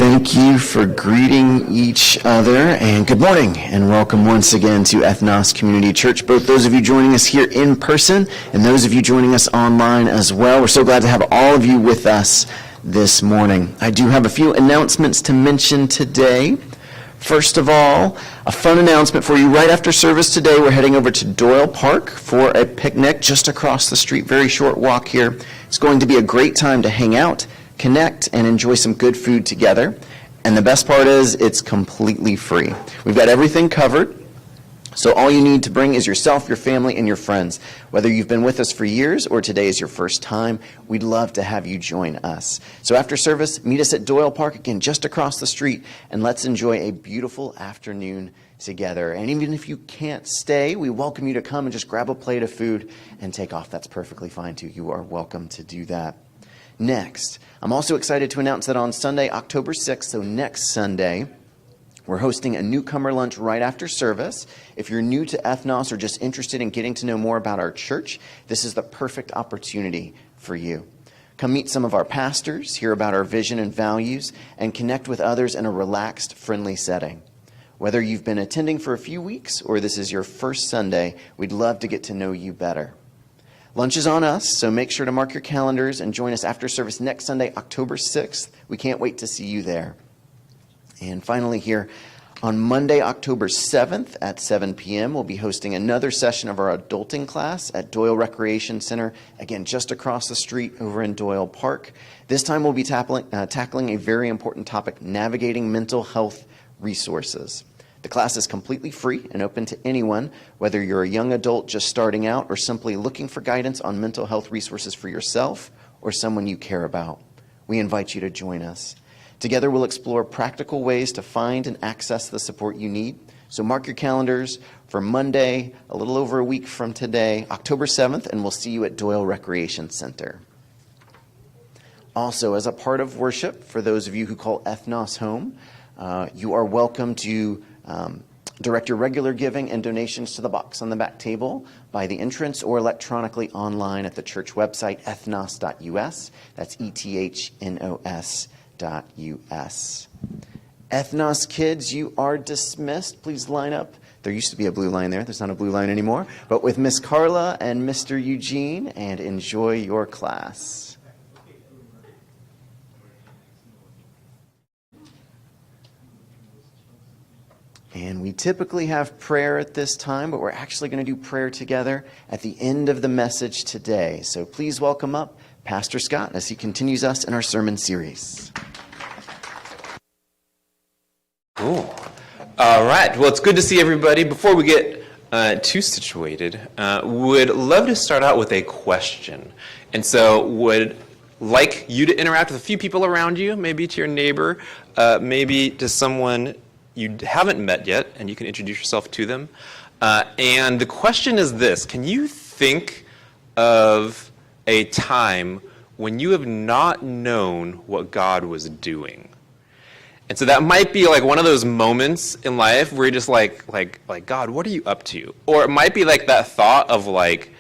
Thank you for greeting each other, and good morning, and welcome once again to Ethnos Community Church, both those of you joining us here in person and those of you joining us online as well. We're so glad to have all of you with us this morning. I do have a few announcements to mention today. First of all, a fun announcement for you. Right after service today, we're heading over to Doyle Park for a picnic just across the street. Very short walk here. It's going to be a great time to hang out, connect, and enjoy some good food together. And the best part is it's completely free. We've got everything covered. So all you need to bring is yourself, your family, and your friends. Whether you've been with us for years or today is your first time, we'd love to have you join us. So after service, meet us at Doyle Park, again, just across the street, and let's enjoy a beautiful afternoon together. And even if you can't stay, we welcome you to come and just grab a plate of food and take off. That's perfectly fine, too. You are welcome to do that. Next, I'm also excited to announce that on Sunday, October 6th, so next Sunday, we're hosting a newcomer lunch right after service. If you're new to Ethnos or just interested in getting to know more about our church, this is the perfect opportunity for you. Come meet some of our pastors, hear about our vision and values, and connect with others in a relaxed, friendly setting. Whether you've been attending for a few weeks or this is your first Sunday, we'd love to get to know you better. Lunch is on us, so make sure to mark your calendars and join us after service next Sunday, October 6th. We can't wait to see you there. And finally here, on Monday, October 7th at 7 p.m., we'll be hosting another session of our adulting class at Doyle Recreation Center, again, just across the street over in Doyle Park. This time we'll be tackling a very important topic, navigating mental health resources. The class is completely free and open to anyone, whether you're a young adult just starting out or simply looking for guidance on mental health resources for yourself or someone you care about. We invite you to join us. Together, we'll explore practical ways to find and access the support you need. So mark your calendars for Monday, a little over a week from today, October 7th, and we'll see you at Doyle Recreation Center. Also, as a part of worship, for those of you who call Ethnos home, you are welcome to direct your regular giving and donations to the box on the back table by the entrance or electronically online at the church website, ethnos.us. That's ethnos.us. Ethnos kids, you are dismissed. Please line up. There used to be a blue line there. There's not a blue line anymore. But with Miss Carla and Mr. Eugene, and enjoy your class. And we typically have prayer at this time, but we're actually going to do prayer together at the end of the message today. So please welcome up Pastor Scott as he continues us in our sermon series. Cool. All right. Well, it's good to see everybody. Before we get too situated, would love to start out with a question. And so would like you to interact with a few people around you, maybe to your neighbor, maybe to someone you haven't met yet, and you can introduce yourself to them. And the question is this: can you think of a time when you have not known what God was doing? And so that might be like one of those moments in life where you're just like, God, what are you up to? Or it might be like that thought of like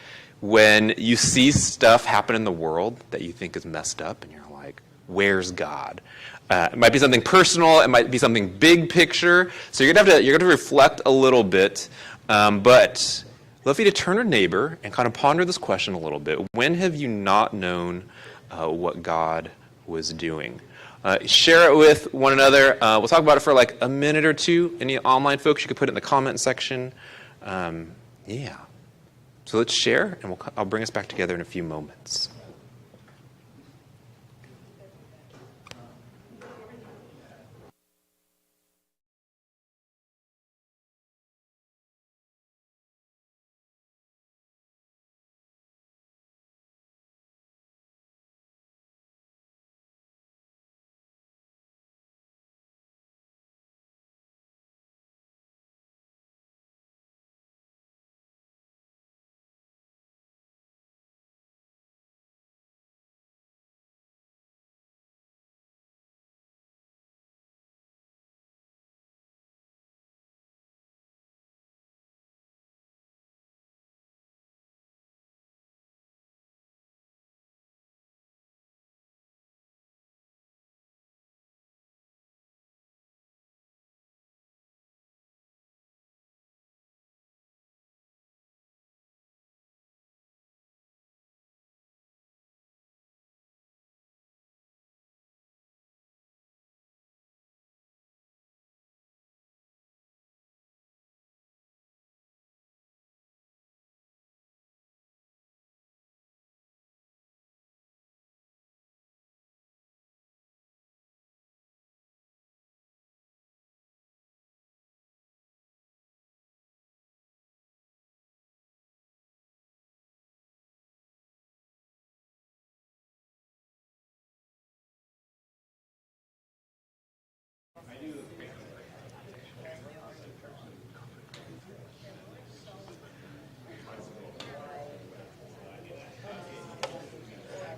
when you see stuff happen in the world that you think is messed up, and you're like, where's God? It might be something personal. It might be something big picture. So you're gonna have to reflect a little bit. But I'd love for you to turn to a neighbor and kind of ponder this question a little bit. When have you not known what God was doing? Share it with one another. We'll talk about it for like a minute or two. Any online folks, you could put it in the comment section. Yeah. So let's share, and I'll bring us back together in a few moments.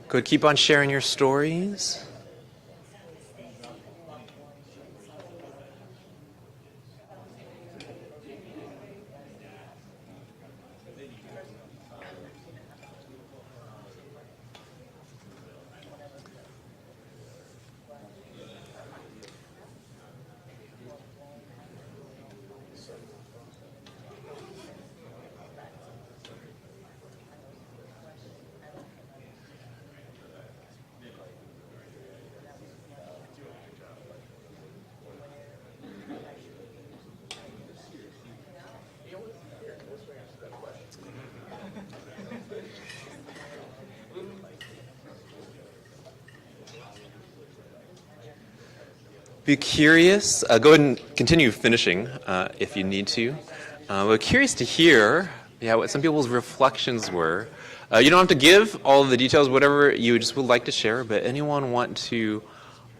Go ahead, keep on sharing your stories. Be curious. Go ahead and continue finishing if you need to. We're curious to hear, what some people's reflections were. You don't have to give all of the details, whatever you just would like to share, but anyone want to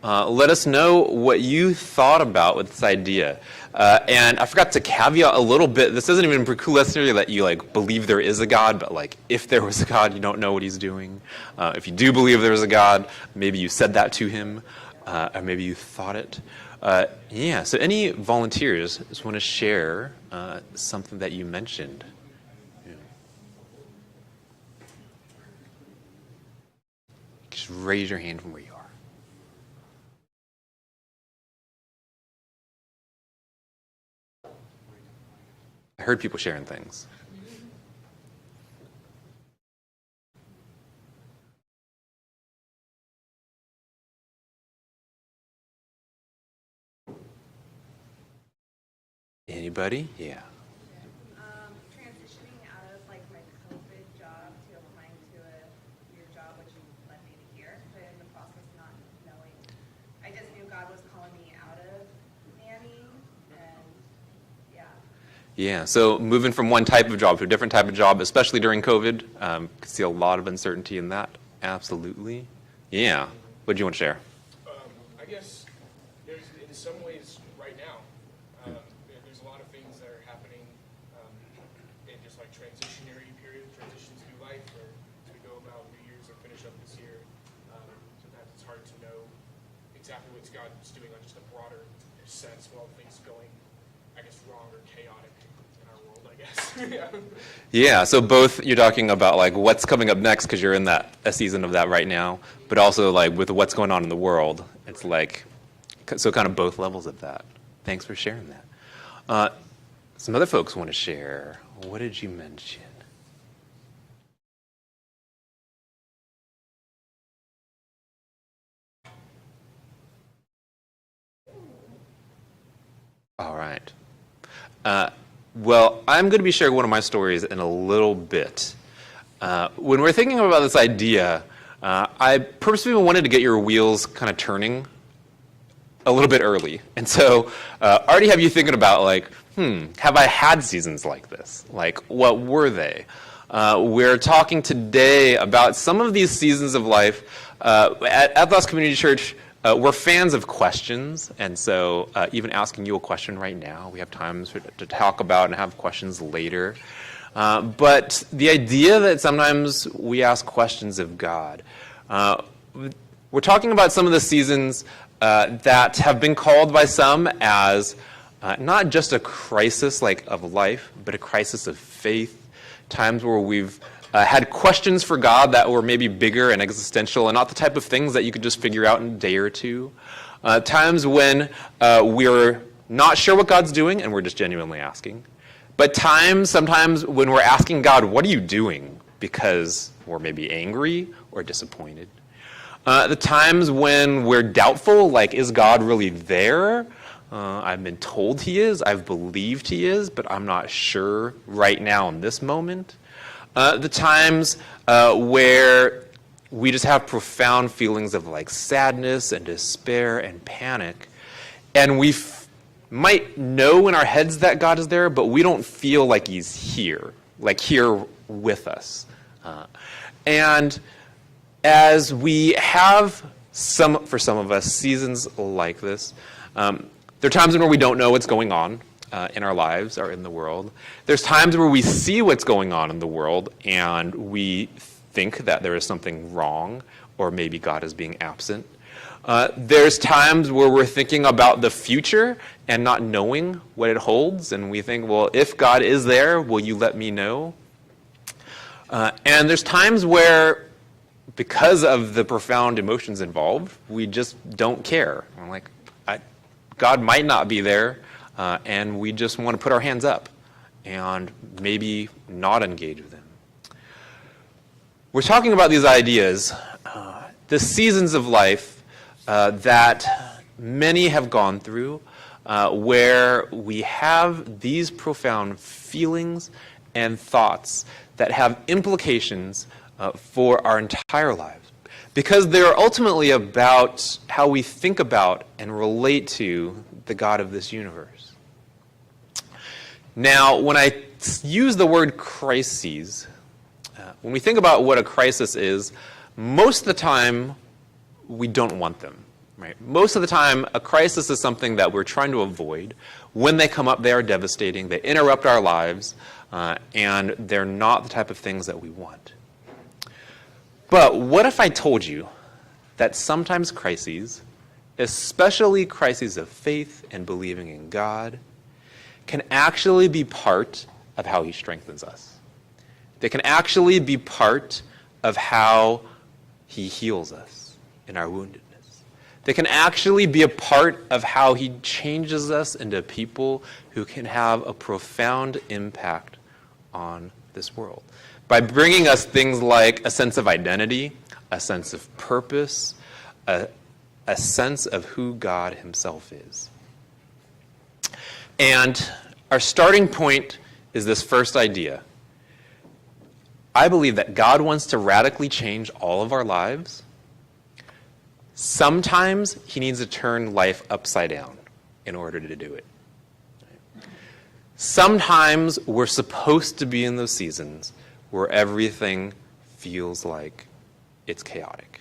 let us know what you thought about with this idea? And I forgot to caveat a little bit. This doesn't even preclude necessarily that you believe there is a God, but if there was a God, you don't know what he's doing. If you do believe there is a God, maybe you said that to him. Or maybe you thought it. So any volunteers just want to share something that you mentioned? Yeah. Just raise your hand from where you are. I heard people sharing things. Anybody? Yeah. Transitioning out of my COVID job to applying to your job, which led me to here, but in the process not knowing, I just knew God was calling me out of nannying, and Yeah, so moving from one type of job to a different type of job, especially during COVID, could see a lot of uncertainty in that. Absolutely. Yeah. What do you want to share? I guess there's, in some ways, right now, there's a lot of things that are happening in just transitionary period, transitions through life, or as we go about New Year's or finish up this year. Sometimes it's hard to know exactly what God's doing on just a broader sense while things going, I guess, wrong or chaotic in our world, I guess. Yeah, so both you're talking about what's coming up next because you're in a season of that right now, but also with what's going on in the world. It's so kind of both levels of that. Thanks for sharing that. Some other folks want to share. What did you mention? All right. Well, I'm going to be sharing one of my stories in a little bit. When we're thinking about this idea, I purposely wanted to get your wheels kind of turning a little bit early. And so already have you thinking about have I had seasons like this? What were they? We're talking today about some of these seasons of life. At Ethnos Community Church, we're fans of questions, and so even asking you a question right now, we have times to talk about and have questions later. But the idea that sometimes we ask questions of God, we're talking about some of the seasons that have been called by some as not just a crisis of life, but a crisis of faith, times where we've had questions for God that were maybe bigger and existential and not the type of things that you could just figure out in a day or two. Times when we're not sure what God's doing and we're just genuinely asking. But sometimes when we're asking God, what are you doing? Because we're maybe angry or disappointed. The times when we're doubtful, is God really there? I've been told he is, I've believed he is, but I'm not sure right now in this moment. The times where we just have profound feelings of sadness and despair and panic, and we might know in our heads that God is there, but we don't feel like he's here with us. And as we have for some of us, seasons like this, there are times where we don't know what's going on in our lives or in the world. There's times where we see what's going on in the world and we think that there is something wrong, or maybe God is being absent. There's times where we're thinking about the future and not knowing what it holds, and we think, well, if God is there, will you let me know? And there's times where, because of the profound emotions involved, we just don't care. We're like, God might not be there, and we just want to put our hands up and maybe not engage with him. We're talking about these ideas, the seasons of life that many have gone through, where we have these profound feelings and thoughts that have implications for our entire lives, because they're ultimately about how we think about and relate to the God of this universe. Now, when I use the word crises, when we think about what a crisis is, most of the time we don't want them. Right? Most of the time, a crisis is something that we're trying to avoid. When they come up, they are devastating. They interrupt our lives, and they're not the type of things that we want. But what if I told you that sometimes crises, especially crises of faith and believing in God, can actually be part of how he strengthens us? They can actually be part of how he heals us in our woundedness. They can actually be a part of how he changes us into people who can have a profound impact on this world. By bringing us things like a sense of identity, a sense of purpose, a sense of who God himself is. And our starting point is this first idea. I believe that God wants to radically change all of our lives. Sometimes he needs to turn life upside down in order to do it. Sometimes we're supposed to be in those seasons where everything feels like it's chaotic.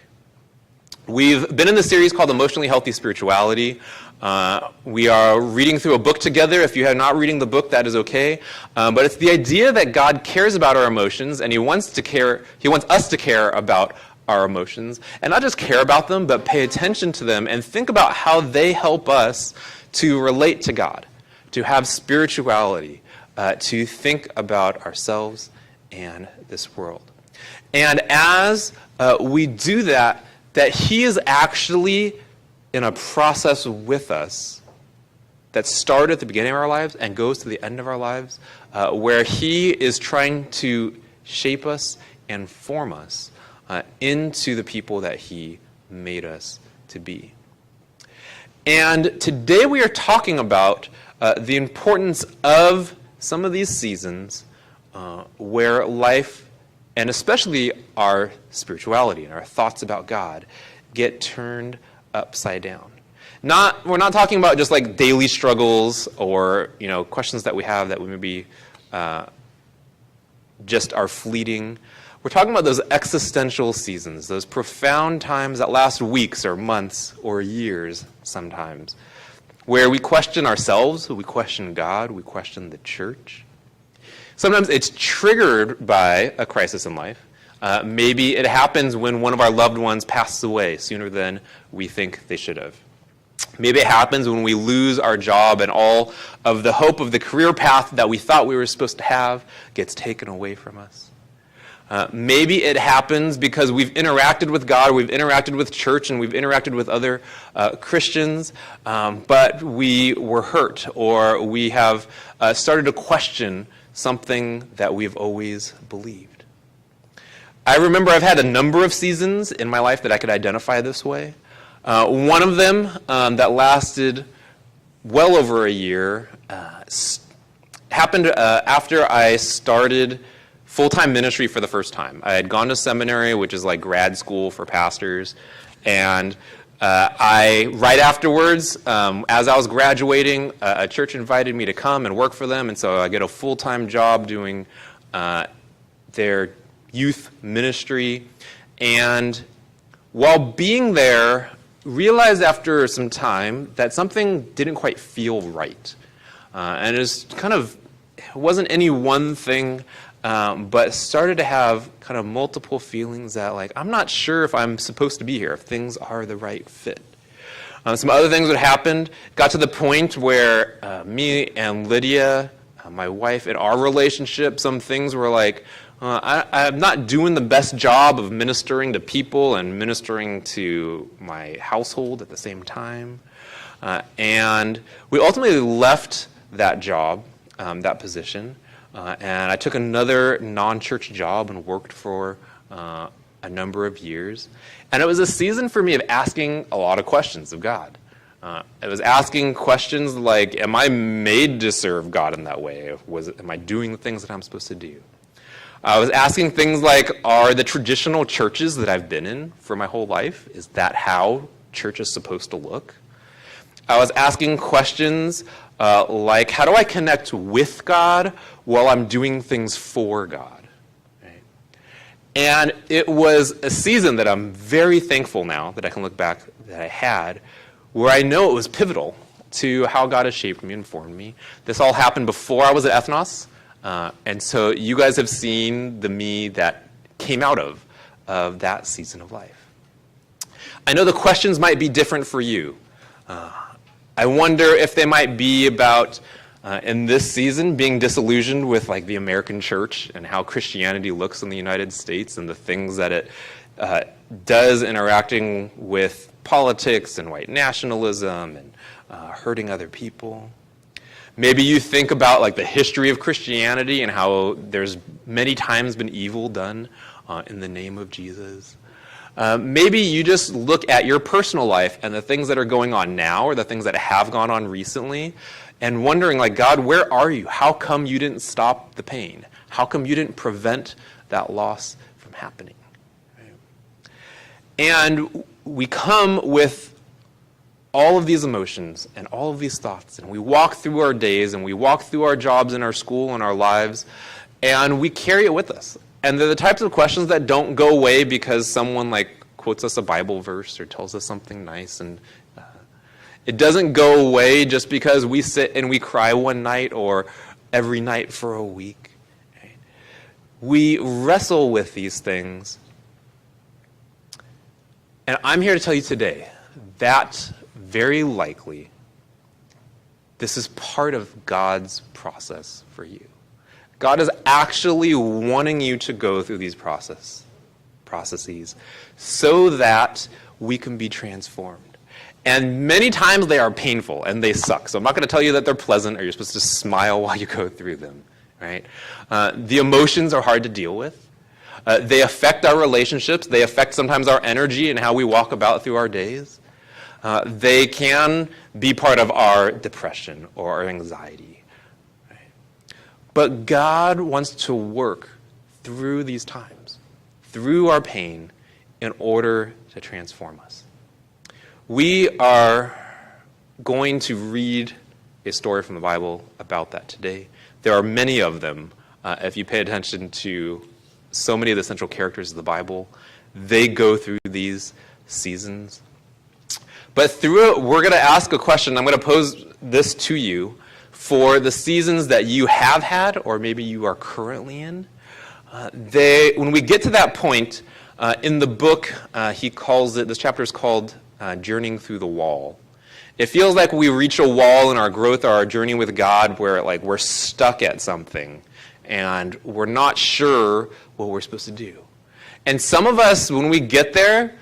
We've been in this series called Emotionally Healthy Spirituality. We are reading through a book together. If you are not reading the book, that is okay. But it's the idea that God cares about our emotions, and he wants us to care about our emotions, and not just care about them, but pay attention to them and think about how they help us to relate to God, to have spirituality, to think about ourselves and this world. And as we do that he is actually in a process with us that started at the beginning of our lives and goes to the end of our lives, where he is trying to shape us and form us into the people that he made us to be. And today we are talking about the importance of some of these seasons where life, and especially our spirituality and our thoughts about God, get turned upside down. We're not talking about just like daily struggles or questions that we have that we maybe just are fleeting. We're talking about those existential seasons, those profound times that last weeks or months or years sometimes, where we question ourselves, we question God, we question the church. Sometimes it's triggered by a crisis in life. Maybe it happens when one of our loved ones passes away sooner than we think they should have. Maybe it happens when we lose our job and all of the hope of the career path that we thought we were supposed to have gets taken away from us. Maybe it happens because we've interacted with God, we've interacted with church, and we've interacted with other Christians, but we were hurt, or we have started to question something that we've always believed. I remember I've had a number of seasons in my life that I could identify this way. One of them that lasted well over a year happened after I started full-time ministry for the first time. I had gone to seminary, which is like grad school for pastors, and right afterwards, as I was graduating, a church invited me to come and work for them, and so I get a full-time job doing their youth ministry. And while being there, realized after some time that something didn't quite feel right. And it wasn't any one thing but started to have kind of multiple feelings that, like, I'm not sure if I'm supposed to be here, if things are the right fit. Some other things that happened, got to the point where me and Lydia, my wife, in our relationship, some things were like, I'm not doing the best job of ministering to people and ministering to my household at the same time. And we ultimately left that job, that position, and I took another non-church job and worked for a number of years. And it was a season for me of asking a lot of questions of God. I was asking questions like, am I made to serve God in that way? Am I doing the things that I'm supposed to do? I was asking things like, are the traditional churches that I've been in for my whole life, is that how church is supposed to look? I was asking questions like, how do I connect with God while I'm doing things for God? Right? And it was a season that I'm very thankful now that I can look back that I had, where I know it was pivotal to how God has shaped me and formed me. This all happened before I was at Ethnos. And so you guys have seen the me that came out of that season of life. I know the questions might be different for you. I wonder if they might be about, in this season, being disillusioned with like the American church and how Christianity looks in the United States and the things that it does interacting with politics and white nationalism and hurting other people. Maybe you think about like the history of Christianity and how there's many times been evil done in the name of Jesus. Maybe you just look at your personal life and the things that are going on now or the things that have gone on recently and wondering like, God, where are you? How come you didn't stop the pain? How come you didn't prevent that loss from happening? Right? And we come with all of these emotions and all of these thoughts, and we walk through our days and we walk through our jobs and our school and our lives, and we carry it with us. And they're the types of questions that don't go away because someone like quotes us a Bible verse or tells us something nice, and it doesn't go away just because we sit and we cry one night or every night for a week. Right? We wrestle with these things, and I'm here to tell you today that very likely, this is part of God's process for you. God is actually wanting you to go through these processes so that we can be transformed. And many times they are painful and they suck. So I'm not going to tell you that they're pleasant or you're supposed to smile while you go through them. Right? The emotions are hard to deal with. They affect our relationships. They affect sometimes our energy and how we walk about through our days. They can be part of our depression or our anxiety. Right? But God wants to work through these times, through our pain, in order to transform us. We are going to read a story from the Bible about that today. There are many of them. If you pay attention to so many of the central characters of the Bible, they go through these seasons. But through it, we're going to ask a question. I'm going to pose this to you for the seasons that you have had or maybe you are currently in. When we get to that point, in the book, he calls it, this chapter is called Journeying Through the Wall. It feels like we reach a wall in our growth or our journey with God where like we're stuck at something and we're not sure what we're supposed to do. And some of us, when we get there,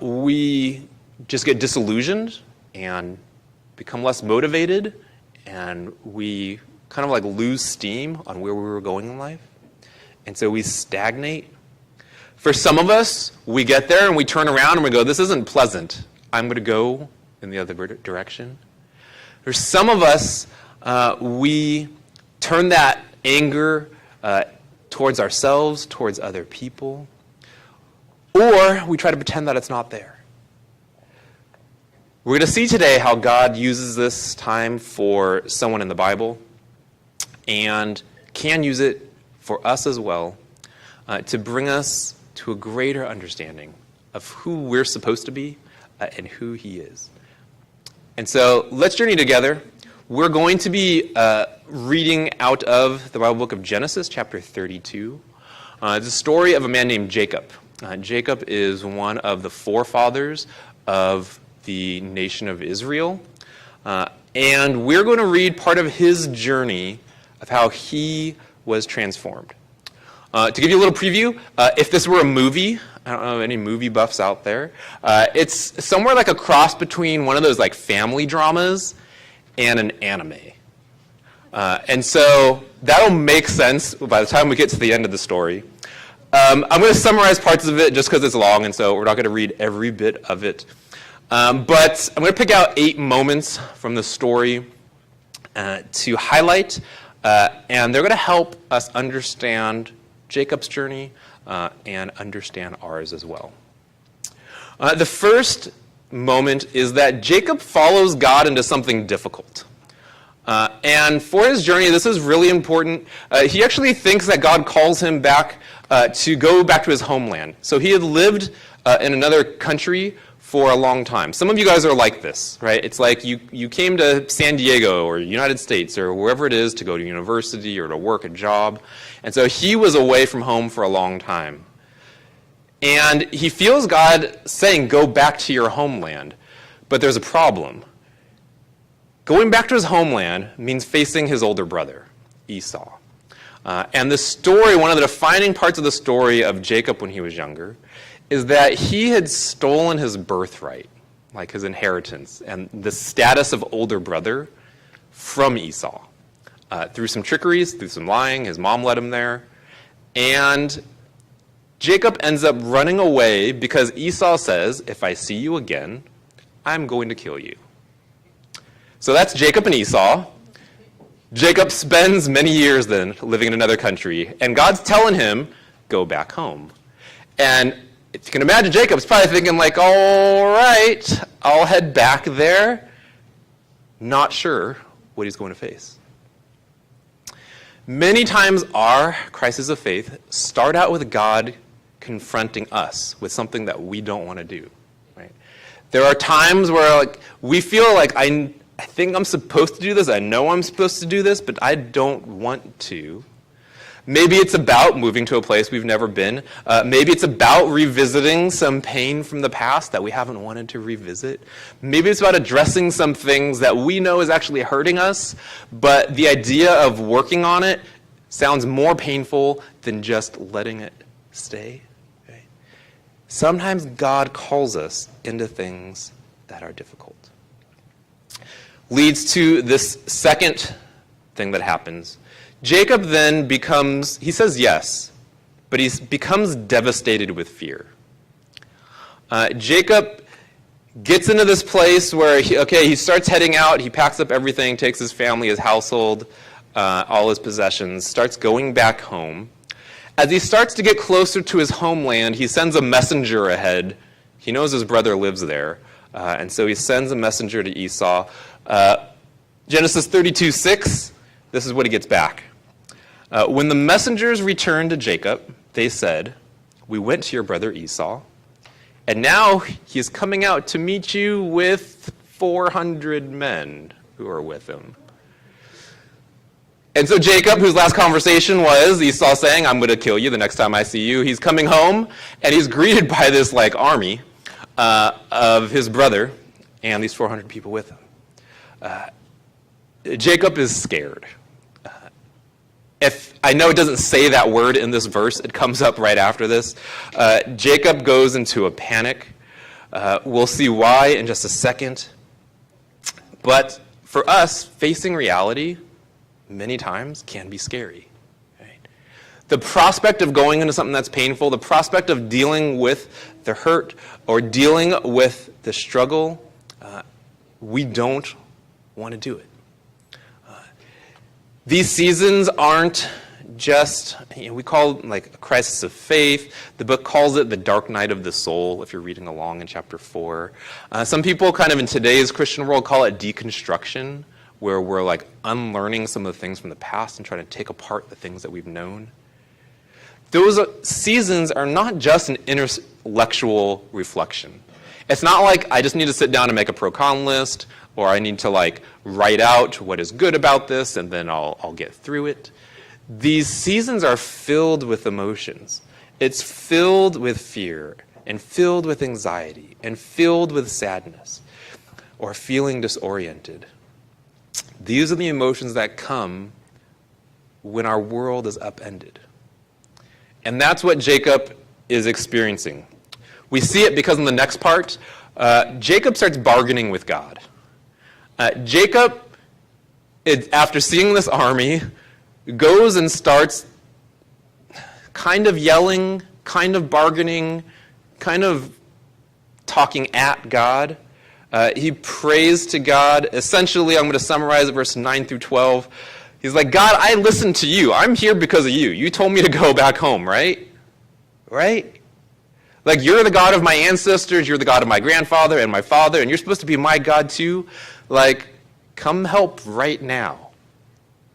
we just get disillusioned and become less motivated, and we kind of like lose steam on where we were going in life. And so we stagnate. For some of us, we get there and we turn around and we go, this isn't pleasant. I'm going to go in the other direction. For some of us, we turn that anger towards ourselves, towards other people, or we try to pretend that it's not there. We're going to see today how God uses this time for someone in the Bible and can use it for us as well to bring us to a greater understanding of who we're supposed to be and who he is. And so let's journey together. We're going to be reading out of the Bible book of Genesis, chapter 32. It's a story of a man named Jacob. Jacob is one of the forefathers of the nation of Israel. And we're going to read part of his journey of how he was transformed. To give you a little preview, if this were a movie, I don't know any movie buffs out there, it's somewhere like a cross between one of those like family dramas and an anime. And so that'll make sense by the time we get to the end of the story. I'm going to summarize parts of it just because it's long, and so we're not going to read every bit of it. But I'm going to pick out 8 moments from the story to highlight, and they're going to help us understand Jacob's journey and understand ours as well. The first moment is that Jacob follows God into something difficult. And for his journey, this is really important. He actually thinks that God calls him back to go back to his homeland. So he had lived in another country for a long time. Some of you guys are like this, right? It's like you came to San Diego or United States or wherever it is to go to university or to work a job. And so he was away from home for a long time. And he feels God saying, go back to your homeland. But there's a problem. Going back to his homeland means facing his older brother, Esau. And the story, one of the defining parts of the story of Jacob when he was younger, is that he had stolen his birthright, like his inheritance, and the status of older brother from Esau. Through some trickeries, through some lying, his mom led him there. And Jacob ends up running away because Esau says, if I see you again, I'm going to kill you. So that's Jacob and Esau. Jacob spends many years then living in another country, and God's telling him, go back home. And if you can imagine, Jacob's probably thinking like, all right, I'll head back there. Not sure what he's going to face. Many times our crises of faith start out with God confronting us with something that we don't want to do. Right? There are times where like we feel like I think I'm supposed to do this. I know I'm supposed to do this, but I don't want to. Maybe it's about moving to a place we've never been. Maybe it's about revisiting some pain from the past that we haven't wanted to revisit. Maybe it's about addressing some things that we know is actually hurting us, but the idea of working on it sounds more painful than just letting it stay. Okay? Sometimes God calls us into things that are difficult. Leads to this second thing that happens. Jacob then he says yes, but he becomes devastated with fear. Jacob gets into this place where, he starts heading out, he packs up everything, takes his family, his household, all his possessions, starts going back home. As he starts to get closer to his homeland, he sends a messenger ahead. He knows his brother lives there, and so he sends a messenger to Esau. Genesis 32:6, this is what he gets back. When the messengers returned to Jacob, they said, we went to your brother Esau, and now he is coming out to meet you with 400 men who are with him. And so Jacob, whose last conversation was Esau saying, I'm going to kill you the next time I see you, he's coming home, and he's greeted by this army of his brother and these 400 people with him. Jacob is scared. If I know it doesn't say that word in this verse, it comes up right after this. Jacob goes into a panic. We'll see why in just a second. But for us, facing reality many times can be scary. Right? The prospect of going into something that's painful, the prospect of dealing with the hurt or dealing with the struggle, we don't want to do it. These seasons aren't just, we call it like a crisis of faith. The book calls it the dark night of the soul, if you're reading along in chapter 4. Some people kind of in today's Christian world call it deconstruction, where we're like unlearning some of the things from the past and trying to take apart the things that we've known. Those seasons are not just an intellectual reflection. It's not like I just need to sit down and make a pro-con list, or I need to like write out what is good about this and then I'll get through it. These seasons are filled with emotions. It's filled with fear and filled with anxiety and filled with sadness or feeling disoriented. These are the emotions that come when our world is upended. And that's what Jacob is experiencing. We see it because in the next part, Jacob starts bargaining with God. Jacob, after seeing this army, goes and starts kind of yelling, kind of bargaining, kind of talking at God. He prays to God. Essentially, I'm going to summarize it, verse 9 through 12. He's like, God, I listened to you. I'm here because of you. You told me to go back home, right? Right? Like, you're the God of my ancestors. You're the God of my grandfather and my father, and you're supposed to be my God too. Like, come help right now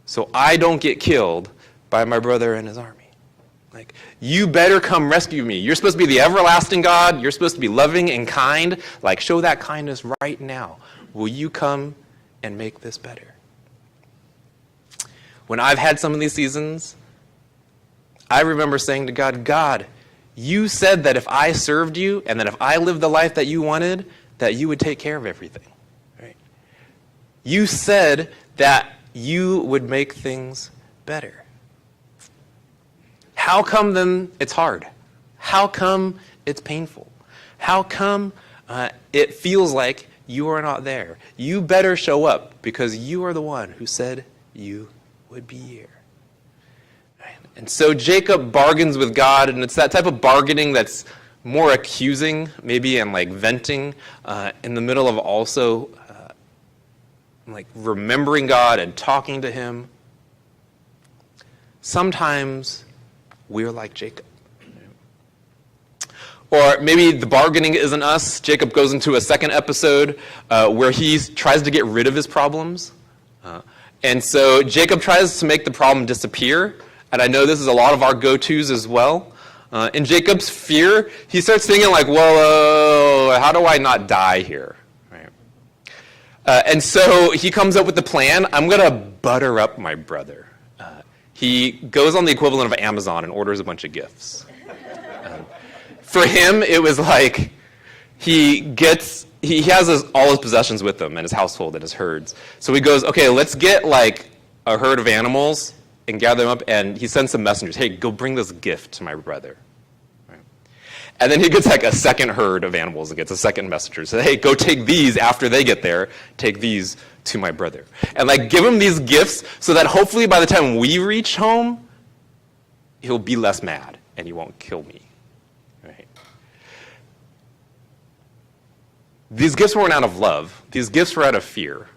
so I don't get killed by my brother and his army. Like, you better come rescue me. You're supposed to be the everlasting God. You're supposed to be loving and kind. Like, show that kindness right now. Will you come and make this better? When I've had some of these seasons, I remember saying to God, God, you said that if I served you and that if I lived the life that you wanted, that you would take care of everything. Right? You said that you would make things better. How come then it's hard? How come it's painful? How come it feels like you are not there? You better show up because you are the one who said you would be here. And so Jacob bargains with God, and it's that type of bargaining that's more accusing, maybe, and like venting in the middle of also like remembering God and talking to him. Sometimes we're like Jacob. Or maybe the bargaining isn't us. Jacob goes into a second episode where he tries to get rid of his problems. And so Jacob tries to make the problem disappear. And I know this is a lot of our go-tos as well. In Jacob's fear, he starts thinking like, whoa, how do I not die here? Right? And so he comes up with the plan, I'm going to butter up my brother. He goes on the equivalent of Amazon and orders a bunch of gifts. For him, it was like he has all his possessions with him and his household and his herds. So he goes, okay, let's get like a herd of animals and gather them up, and he sends some messengers. Hey, go bring this gift to my brother. Right? And then he gets like a second herd of animals and gets a second messenger. So, hey, go take these after they get there. Take these to my brother. And like give him these gifts so that hopefully by the time we reach home, he'll be less mad and he won't kill me. Right? These gifts weren't out of love. These gifts were out of fear.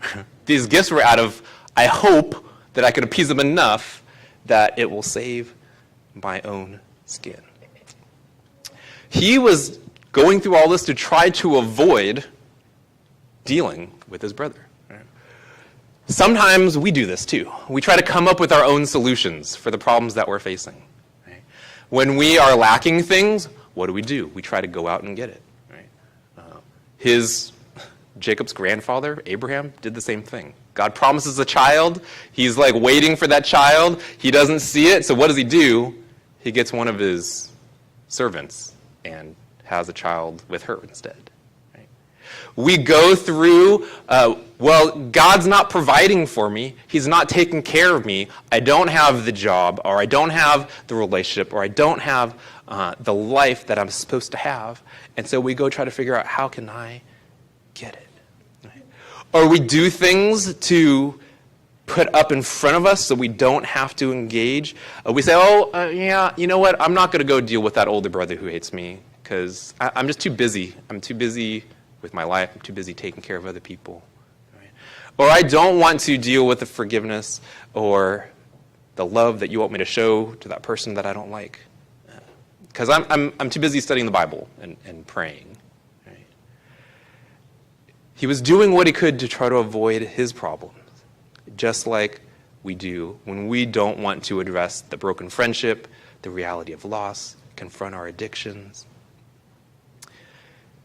These gifts were out of, I hope that I can appease them enough that it will save my own skin. He was going through all this to try to avoid dealing with his brother. Sometimes we do this too. We try to come up with our own solutions for the problems that we're facing. When we are lacking things, what do? We try to go out and get it. Jacob's grandfather, Abraham, did the same thing. God promises a child. He's like waiting for that child. He doesn't see it. So what does he do? He gets one of his servants and has a child with her instead. Right? We go through, God's not providing for me. He's not taking care of me. I don't have the job, or I don't have the relationship, or I don't have the life that I'm supposed to have. And so we go try to figure out, how can I get it? Or we do things to put up in front of us so we don't have to engage. We say, yeah, you know what? I'm not going to go deal with that older brother who hates me because I'm just too busy. I'm too busy with my life. I'm too busy taking care of other people. Right? Or I don't want to deal with the forgiveness or the love that you want me to show to that person that I don't like because I'm too busy studying the Bible and praying. He was doing what he could to try to avoid his problems, just like we do when we don't want to address the broken friendship, the reality of loss, confront our addictions.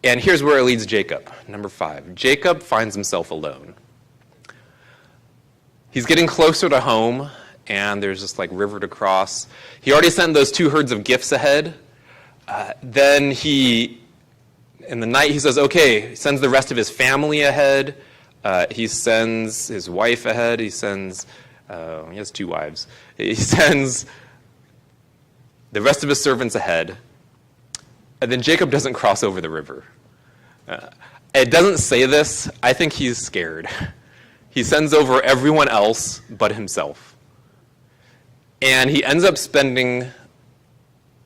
And here's where it leads Jacob. Number 5. Jacob finds himself alone. He's getting closer to home, and there's this river to cross. He already sent those 2 herds of gifts ahead. Then in the night, he says, okay, he sends the rest of his family ahead. He sends his wife ahead. He has 2 wives. He sends the rest of his servants ahead. And then Jacob doesn't cross over the river. It doesn't say this. I think he's scared. He sends over everyone else but himself. And he ends up spending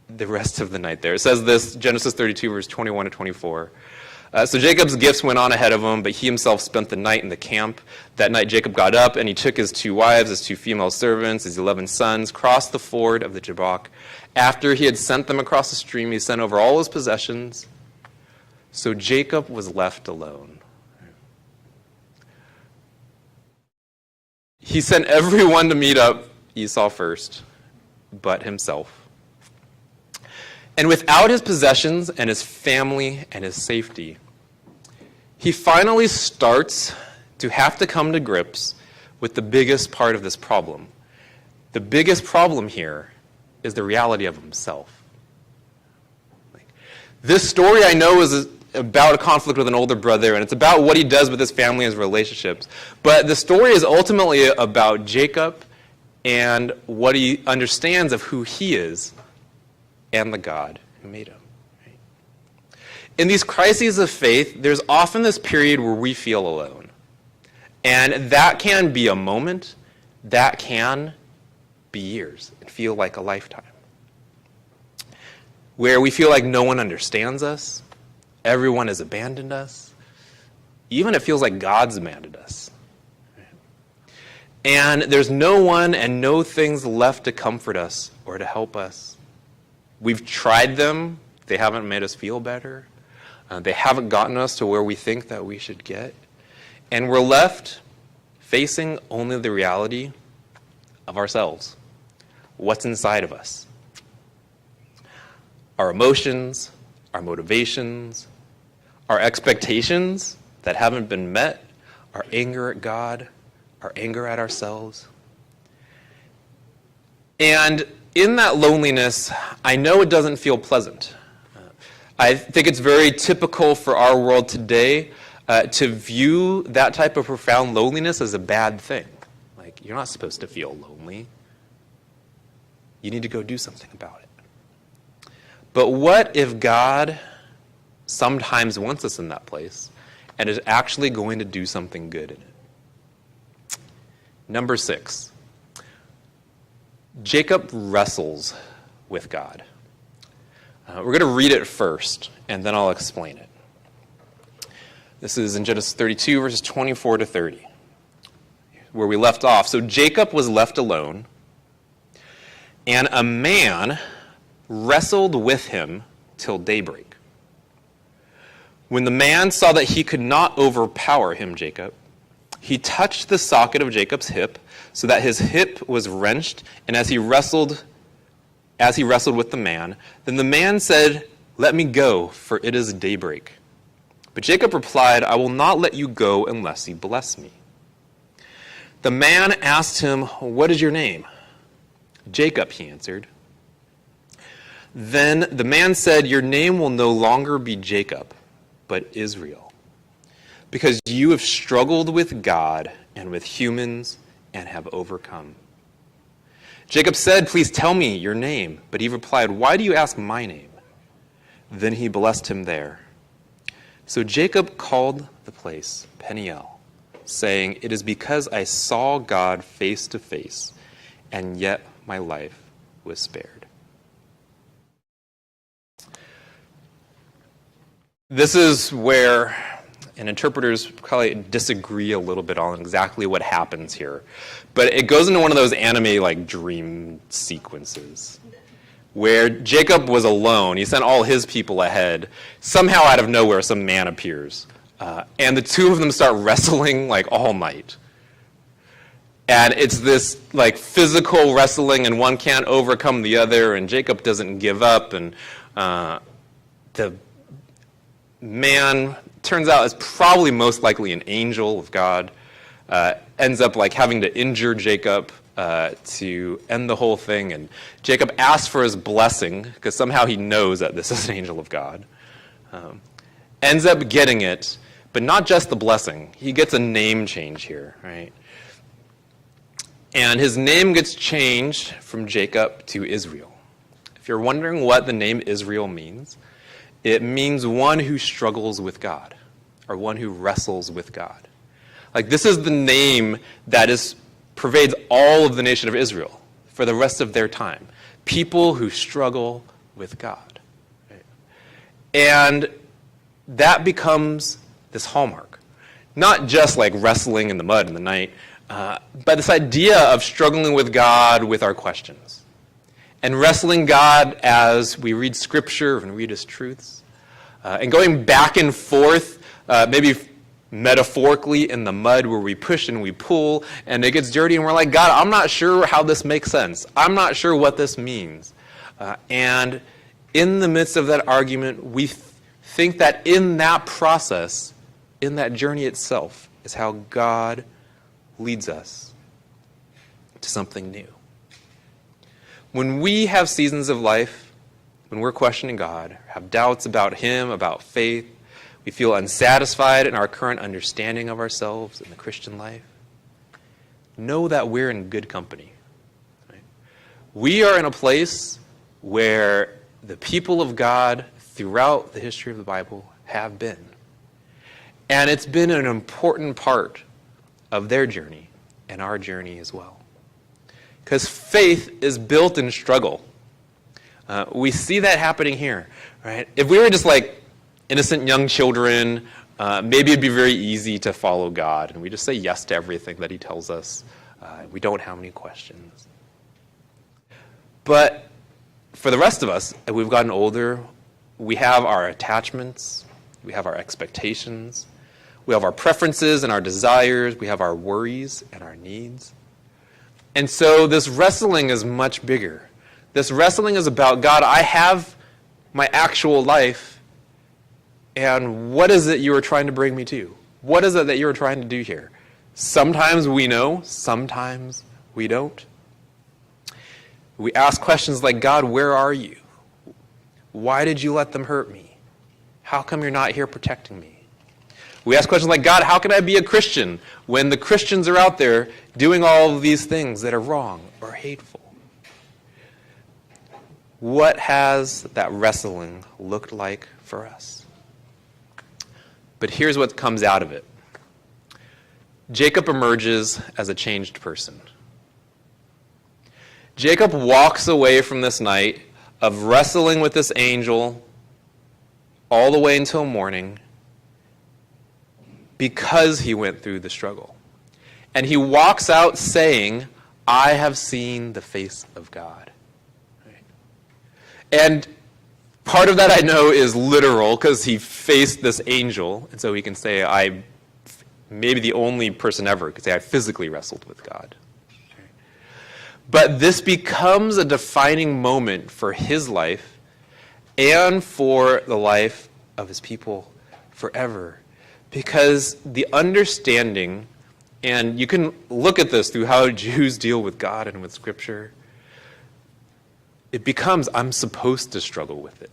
the rest of the night there. It says this, Genesis 32, verse 21 to 24. So Jacob's gifts went on ahead of him, but he himself spent the night in the camp. That night Jacob got up, and he took his 2 wives, his 2 female servants, his 11 sons, crossed the ford of the Jabbok. After he had sent them across the stream, he sent over all his possessions. So Jacob was left alone. He sent everyone to meet up Esau first, but himself. And without his possessions and his family and his safety, he finally starts to have to come to grips with the biggest part of this problem. The biggest problem here is the reality of himself. This story, I know, is about a conflict with an older brother, and it's about what he does with his family and his relationships. But the story is ultimately about Jacob and what he understands of who he is and the God who made him. Right? In these crises of faith, there's often this period where we feel alone. And that can be a moment, that can be years, and feel like a lifetime. Where we feel like no one understands us, everyone has abandoned us, even it feels like God's abandoned us. And there's no one and no things left to comfort us or to help us. We've tried them. They haven't made us feel better. They haven't gotten us to where we think that we should get. And we're left facing only the reality of ourselves. What's inside of us? Our emotions, our motivations, our expectations that haven't been met, our anger at God, our anger at ourselves. And in that loneliness, I know it doesn't feel pleasant. I think it's very typical for our world today to view that type of profound loneliness as a bad thing. Like, you're not supposed to feel lonely. You need to go do something about it. But what if God sometimes wants us in that place and is actually going to do something good in it? Number 6, Jacob wrestles with God. We're going to read it first, and then I'll explain it. This is in Genesis 32, verses 24 to 30, where we left off. So Jacob was left alone, and a man wrestled with him till daybreak. When the man saw that he could not overpower him, Jacob, he touched the socket of Jacob's hip, so that his hip was wrenched, and as he wrestled with the man, then the man said, "Let me go, for it is daybreak." But Jacob replied, "I will not let you go unless you bless me." The man asked him, "What is your name?" "Jacob," he answered. Then the man said, "Your name will no longer be Jacob, but Israel, because you have struggled with God and with humans and have overcome." Jacob said, "Please tell me your name." But he replied, "Why do you ask my name?" Then he blessed him there. So Jacob called the place Peniel, saying, "It is because I saw God face to face, and yet my life was spared." This is where interpreters probably disagree a little bit on exactly what happens here. But it goes into one of those anime dream sequences where Jacob was alone. He sent all his people ahead. Somehow out of nowhere, some man appears. And the two of them start wrestling all night. And it's this physical wrestling, and one can't overcome the other, and Jacob doesn't give up, and man, turns out is probably most likely an angel of God, ends up like having to injure Jacob to end the whole thing. And Jacob asks for his blessing because somehow he knows that this is an angel of God. Ends up getting it, but not just the blessing. He gets a name change here, right? And his name gets changed from Jacob to Israel. If you're wondering what the name Israel means, it means one who struggles with God, or one who wrestles with God. Like, this is the name that pervades all of the nation of Israel for the rest of their time. People who struggle with God. Right? And that becomes this hallmark. Not just like wrestling in the mud in the night, but this idea of struggling with God with our questions. And wrestling God as we read Scripture and read His truths. And going back and forth, maybe metaphorically in the mud where we push and we pull, and it gets dirty, and we're like, God, I'm not sure how this makes sense. I'm not sure what this means. And in the midst of that argument, we think that in that process, in that journey itself, is how God leads us to something new. When we have seasons of life, when we're questioning God, have doubts about Him, about faith, we feel unsatisfied in our current understanding of ourselves in the Christian life, know that we're in good company. Right? We are in a place where the people of God throughout the history of the Bible have been. And it's been an important part of their journey and our journey as well. Because faith is built in struggle. We see that happening here, right? If we were just like innocent young children, maybe it'd be very easy to follow God, and we just say yes to everything that He tells us. We don't have any questions. But for the rest of us, as we've gotten older, we have our attachments, we have our expectations, we have our preferences and our desires, we have our worries and our needs. And so this wrestling is much bigger. This wrestling is about, God, I have my actual life, and what is it you are trying to bring me to? What is it that you are trying to do here? Sometimes we know, sometimes we don't. We ask questions like, God, where are you? Why did you let them hurt me? How come you're not here protecting me? We ask questions like, God, how can I be a Christian when the Christians are out there doing all of these things that are wrong or hateful? What has that wrestling looked like for us? But here's what comes out of it. Jacob emerges as a changed person. Jacob walks away from this night of wrestling with this angel all the way until morning because he went through the struggle. And he walks out saying, I have seen the face of God. Right? And part of that I know is literal because he faced this angel. And so he can say, maybe the only person ever could say, I physically wrestled with God. But this becomes a defining moment for his life and for the life of his people forever. Because the understanding, and you can look at this through how Jews deal with God and with Scripture, it becomes, I'm supposed to struggle with it.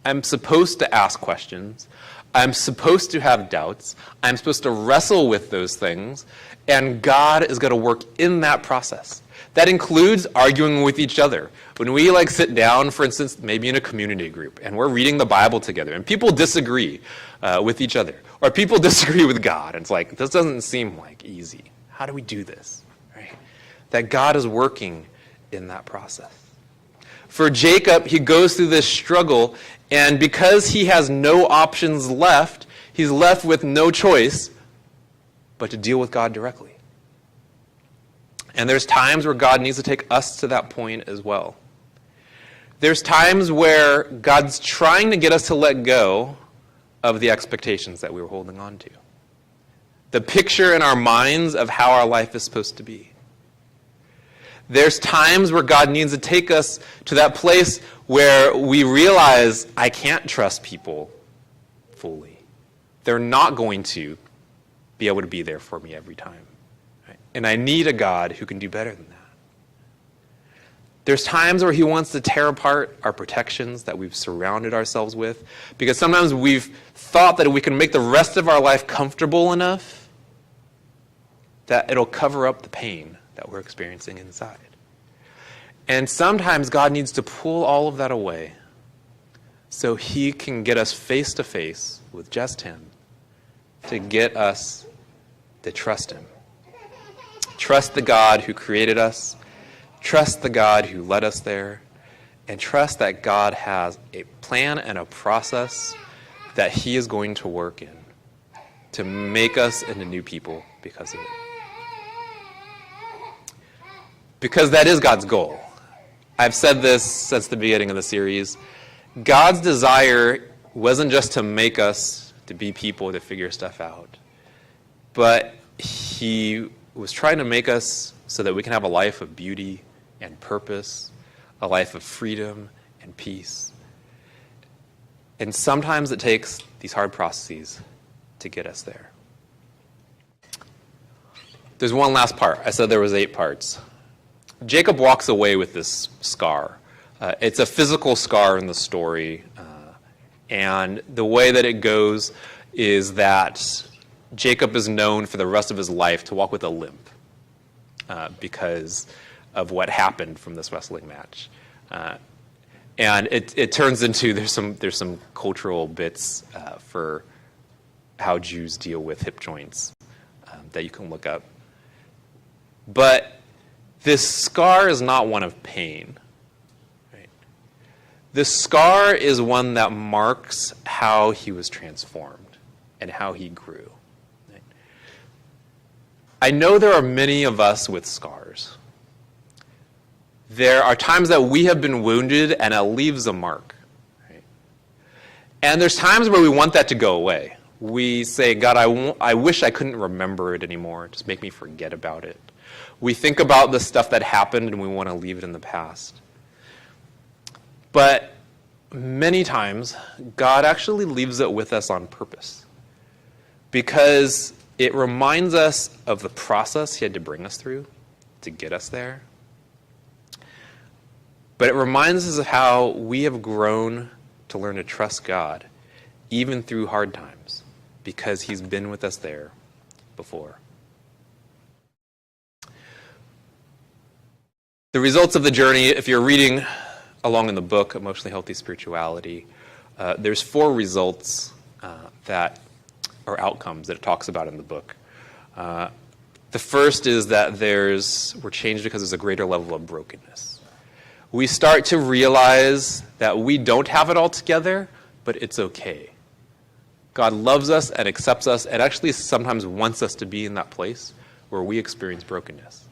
I'm supposed to ask questions. I'm supposed to have doubts. I'm supposed to wrestle with those things. And God is going to work in that process. That includes arguing with each other. When we sit down, for instance, maybe in a community group, and we're reading the Bible together, and people disagree with each other, or people disagree with God, and it's like, this doesn't seem easy. How do we do this? Right? That God is working in that process. For Jacob, he goes through this struggle, and because he has no options left, he's left with no choice but to deal with God directly. And there's times where God needs to take us to that point as well. There's times where God's trying to get us to let go of the expectations that we were holding on to. The picture in our minds of how our life is supposed to be. There's times where God needs to take us to that place where we realize I can't trust people fully. They're not going to be able to be there for me every time. Right? And I need a God who can do better than that. There's times where he wants to tear apart our protections that we've surrounded ourselves with, because sometimes we've thought that we can make the rest of our life comfortable enough that it'll cover up the pain that we're experiencing inside. And sometimes God needs to pull all of that away so he can get us face to face with just him, to get us to trust him. Trust the God who created us, trust the God who led us there, and trust that God has a plan and a process that he is going to work in to make us into new people because of it. Because that is God's goal. I've said this since the beginning of the series. God's desire wasn't just to make us to be people to figure stuff out, but he was trying to make us so that we can have a life of beauty and purpose, a life of freedom and peace. And sometimes it takes these hard processes to get us there. There's one last part. I said there was 8 parts. Jacob walks away with this scar. It's a physical scar in the story. And the way that it goes is that Jacob is known for the rest of his life to walk with a limp because of what happened from this wrestling match. And it turns into, there's some cultural bits for how Jews deal with hip joints that you can look up. But this scar is not one of pain. Right? This scar is one that marks how he was transformed and how he grew. Right? I know there are many of us with scars. There are times that we have been wounded and it leaves a mark. Right? And there's times where we want that to go away. We say, God, I wish I couldn't remember it anymore. Just make me forget about it. We think about the stuff that happened and we want to leave it in the past. But many times, God actually leaves it with us on purpose, because it reminds us of the process he had to bring us through to get us there. But it reminds us of how we have grown to learn to trust God, even through hard times, because he's been with us there before. The results of the journey, if you're reading along in the book, Emotionally Healthy Spirituality, there's 4 results that are outcomes that it talks about in the book. The first is that we're changed because there's a greater level of brokenness. We start to realize that we don't have it all together, but it's okay. God loves us and accepts us and actually sometimes wants us to be in that place where we experience brokenness.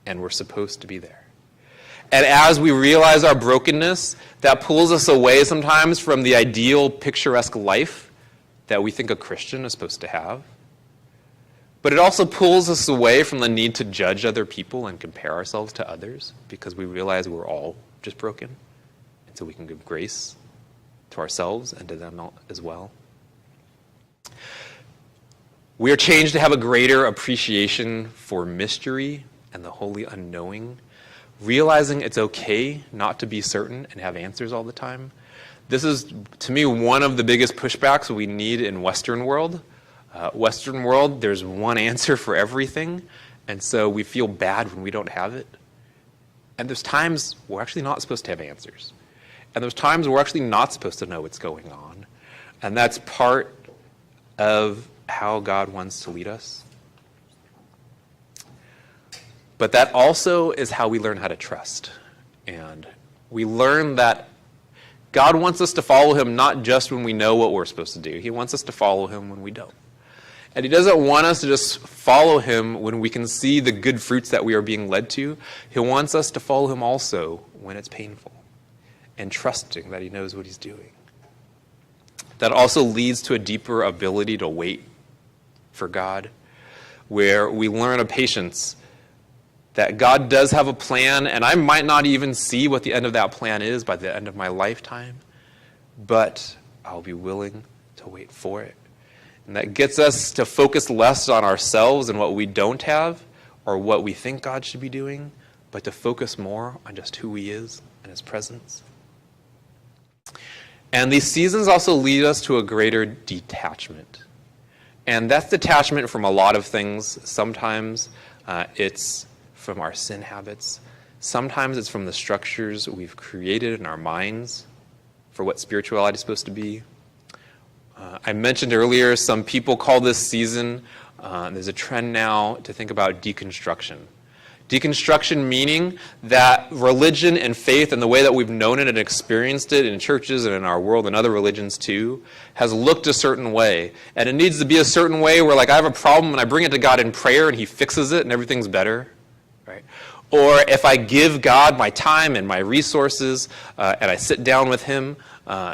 And we're supposed to be there. And as we realize our brokenness, that pulls us away sometimes from the ideal picturesque life that we think a Christian is supposed to have. But it also pulls us away from the need to judge other people and compare ourselves to others, because we realize we're all just broken. And so we can give grace to ourselves and to them as well. We are changed to have a greater appreciation for mystery and the holy unknowing, realizing it's okay not to be certain and have answers all the time. This is, to me, one of the biggest pushbacks we need in Western world. Western world, there's one answer for everything, and so we feel bad when we don't have it. And there's times we're actually not supposed to have answers. And there's times we're actually not supposed to know what's going on. And that's part of how God wants to lead us. But that also is how we learn how to trust. And we learn that God wants us to follow him not just when we know what we're supposed to do. He wants us to follow him when we don't. And he doesn't want us to just follow him when we can see the good fruits that we are being led to. He wants us to follow him also when it's painful, and trusting that he knows what he's doing. That also leads to a deeper ability to wait for God, where we learn a patience that God does have a plan, and I might not even see what the end of that plan is by the end of my lifetime, but I'll be willing to wait for it. And that gets us to focus less on ourselves and what we don't have or what we think God should be doing, but to focus more on just who he is and his presence. And these seasons also lead us to a greater detachment. And that's detachment from a lot of things. Sometimes it's from our sin habits. Sometimes it's from the structures we've created in our minds for what spirituality is supposed to be. I mentioned earlier, some people call this season, there's a trend now to think about deconstruction. Deconstruction meaning that religion and faith and the way that we've known it and experienced it in churches and in our world and other religions too has looked a certain way. And it needs to be a certain way where, like, I have a problem and I bring it to God in prayer and he fixes it and everything's better. Right? Or if I give God my time and my resources and I sit down with him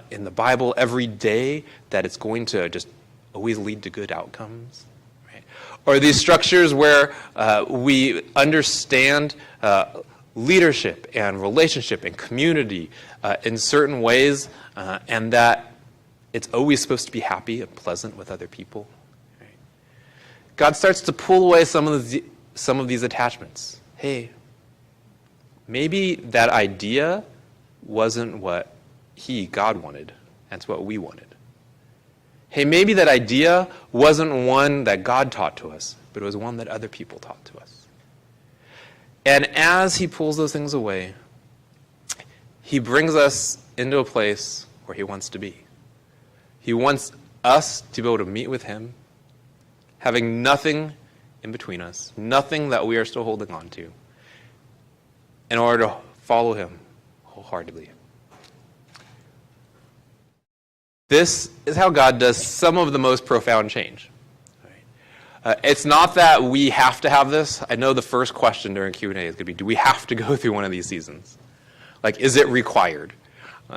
in the Bible every day, that it's going to just always lead to good outcomes. Right? Or these structures where we understand leadership and relationship and community in certain ways, and that it's always supposed to be happy and pleasant with other people. Right? God starts to pull away some of these attachments. Hey, maybe that idea wasn't what God wanted. That's what we wanted. Hey, maybe that idea wasn't one that God taught to us, but it was one that other people taught to us. And as he pulls those things away, he brings us into a place where he wants to be. He wants us to be able to meet with him, having nothing in between us, nothing that we are still holding on to, in order to follow him wholeheartedly. This is how God does some of the most profound change. It's not that we have to have this. I know the first question during Q&A is going to be, do we have to go through one of these seasons? Like, is it required?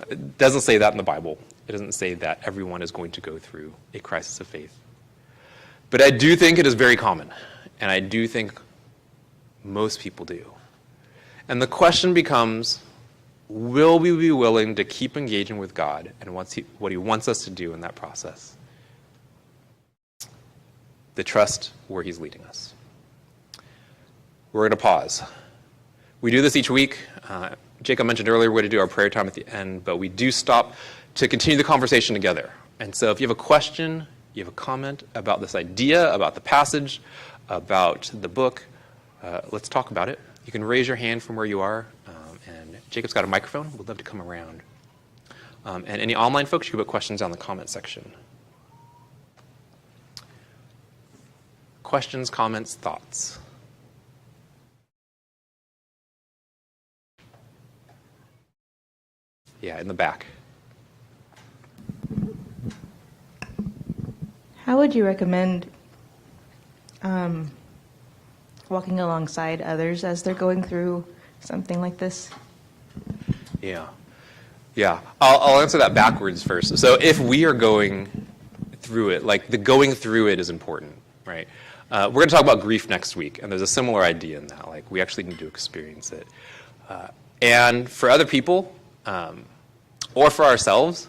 It doesn't say that in the Bible. It doesn't say that everyone is going to go through a crisis of faith. But I do think it is very common, and I do think most people do. And the question becomes, will we be willing to keep engaging with God and what he wants us to do in that process? To trust where he's leading us. We're going to pause. We do this each week. Jacob mentioned earlier we're going to do our prayer time at the end, but we do stop to continue the conversation together. And so if you have a question, you have a comment about this idea, about the passage, about the book, let's talk about it. You can raise your hand from where you are, and Jacob's got a microphone. We'd love to come around. And any online folks, you can put questions down in the comment section. Questions, comments, thoughts? Yeah, in the back. How would you recommend walking alongside others as they're going through something like this? Yeah. I'll answer that backwards first. So if we are going through it, like the going through it is important, right? We're going to talk about grief next week, and there's a similar idea in that. Like, we actually need to experience it. And for other people, or for ourselves,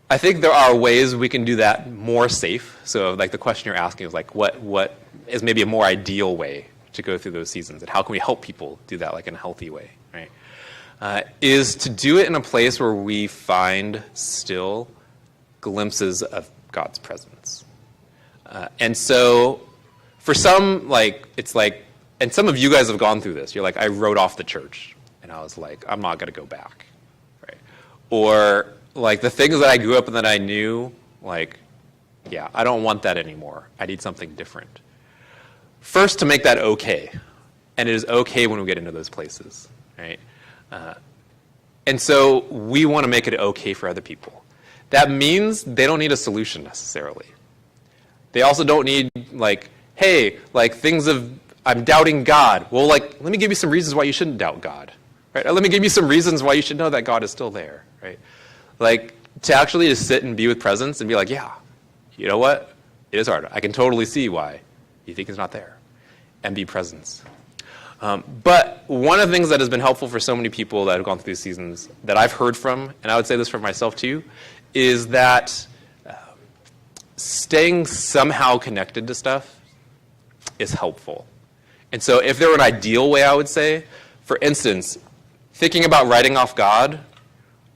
I think there are ways we can do that more safe. So, like, the question you're asking is, like, what is maybe a more ideal way to go through those seasons, and how can we help people do that, like, in a healthy way, right? Is to do it in a place where we find still glimpses of God's presence. And so for some, like, it's like, and some of you guys have gone through this. You're like, I wrote off the church. And I was like, I'm not going to go back. Right? Or, like, the things that I grew up and that I knew, like, yeah, I don't want that anymore. I need something different. First, to make that okay. And it is okay when we get into those places. Right? And so we want to make it okay for other people. That means they don't need a solution necessarily. They also don't need, like, hey, like, I'm doubting God. Well, like, let me give you some reasons why you shouldn't doubt God. Right? Or let me give you some reasons why you should know that God is still there. Right? Like, to actually just sit and be with presence and be like, yeah, you know what? It is hard. I can totally see why you think he's not there. And be presence. But one of the things that has been helpful for so many people that have gone through these seasons that I've heard from, and I would say this for myself too, is that staying somehow connected to stuff is helpful. And so if there were an ideal way, I would say, for instance, thinking about writing off God,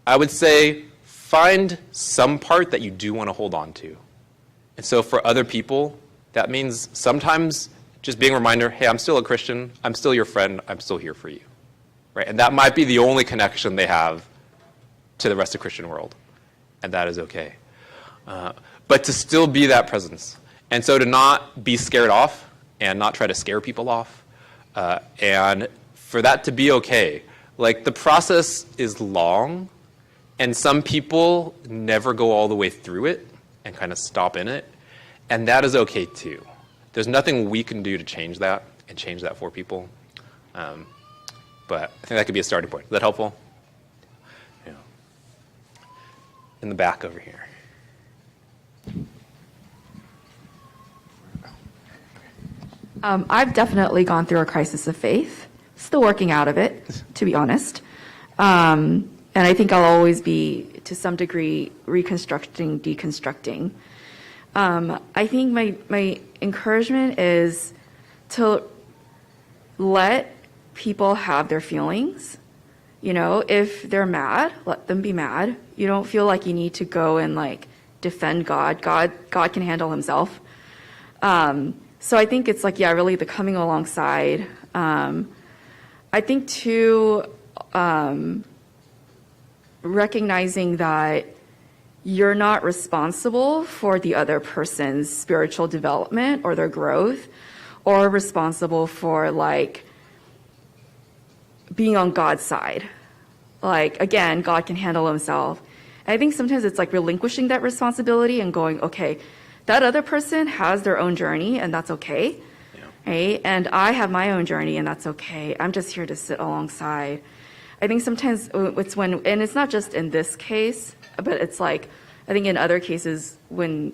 I would say find some part that you do want to hold on to. And so for other people, that means sometimes just being a reminder, hey, I'm still a Christian, I'm still your friend, I'm still here for you. Right? And that might be the only connection they have to the rest of the Christian world. And that is okay. But to still be that presence. And so to not be scared off and not try to scare people off. And for that to be okay. Like, the process is long, and some people never go all the way through it and kind of stop in it. And that is okay too. There's nothing we can do to change that and change that for people. But I think that could be a starting point. Is that helpful? Yeah. In the back over here. I've definitely gone through a crisis of faith. Still working out of it, to be honest. And I think I'll always be, to some degree, reconstructing, deconstructing. I think my encouragement is to let people have their feelings. You know, if they're mad, let them be mad. You don't feel like you need to go and like defend God. God can handle himself. So I think it's like, yeah, really the coming alongside. I think too, recognizing that you're not responsible for the other person's spiritual development or their growth, or responsible for like being on God's side. Like, again, God can handle himself. And I think sometimes it's like relinquishing that responsibility and going, okay, that other person has their own journey and that's okay. Yeah. Right? And I have my own journey and that's okay. I'm just here to sit alongside. I think sometimes it's when, and it's not just in this case, but it's like, I think in other cases when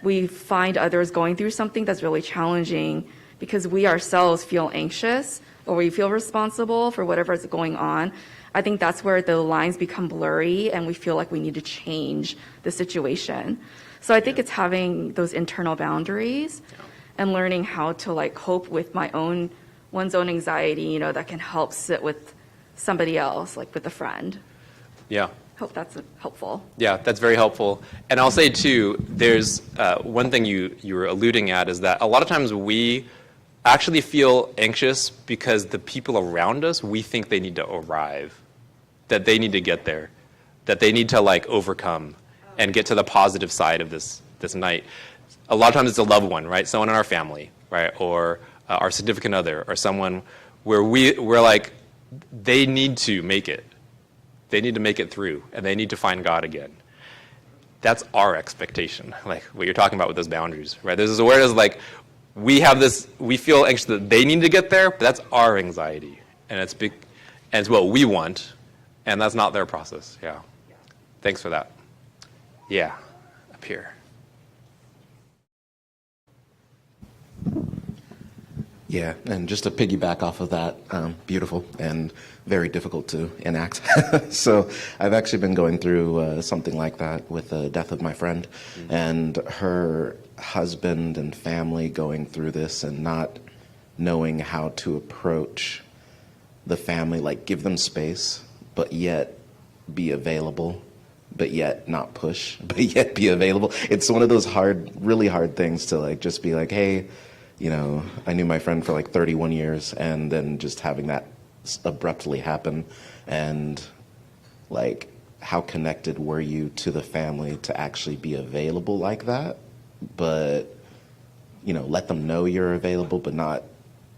we find others going through something that's really challenging because we ourselves feel anxious or we feel responsible for whatever is going on, I think that's where the lines become blurry and we feel like we need to change the situation. So I think it's having those internal boundaries and learning how to like cope with one's own anxiety, you know, that can help sit with somebody else, like with a friend. Yeah. Hope that's helpful. Yeah, that's very helpful. And I'll say too, there's one thing you were alluding at is that a lot of times we actually feel anxious because the people around us, we think they need to arrive, that they need to get there, that they need to like overcome and get to the positive side of this night. A lot of times it's a loved one, right? Someone in our family, right? Or our significant other, or someone where we're like, they need to make it. They need to make it through, and they need to find God again. That's our expectation, like what you're talking about with those boundaries, right? There's this awareness like, we feel anxious that they need to get there, but that's our anxiety. And it's what we want, and that's not their process, yeah. Thanks for that. Yeah, up here. Yeah, and just to piggyback off of that, beautiful and very difficult to enact. So I've actually been going through something like that with the death of my friend, and her husband and family going through this and not knowing how to approach the family, like give them space, but yet be available, but yet not push, but yet be available. It's one of those really hard things to like just be like, hey, you know, I knew my friend for like 31 years, and then just having that abruptly happen, and like, how connected were you to the family to actually be available like that? But, you know, let them know you're available, but not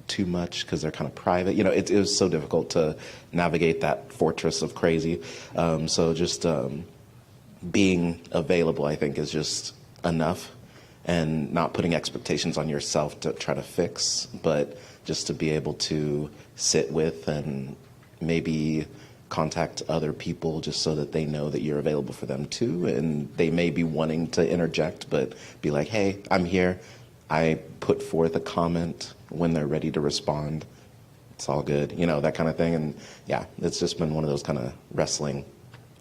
too much because they're kind of private. You know, it was so difficult to navigate that fortress of crazy. So just being available, I think, is just enough. And not putting expectations on yourself to try to fix, but just to be able to sit with and maybe contact other people just so that they know that you're available for them too. And they may be wanting to interject, but be like, hey, I'm here. I put forth a comment when they're ready to respond. It's all good, you know, that kind of thing. And yeah, it's just been one of those kind of wrestling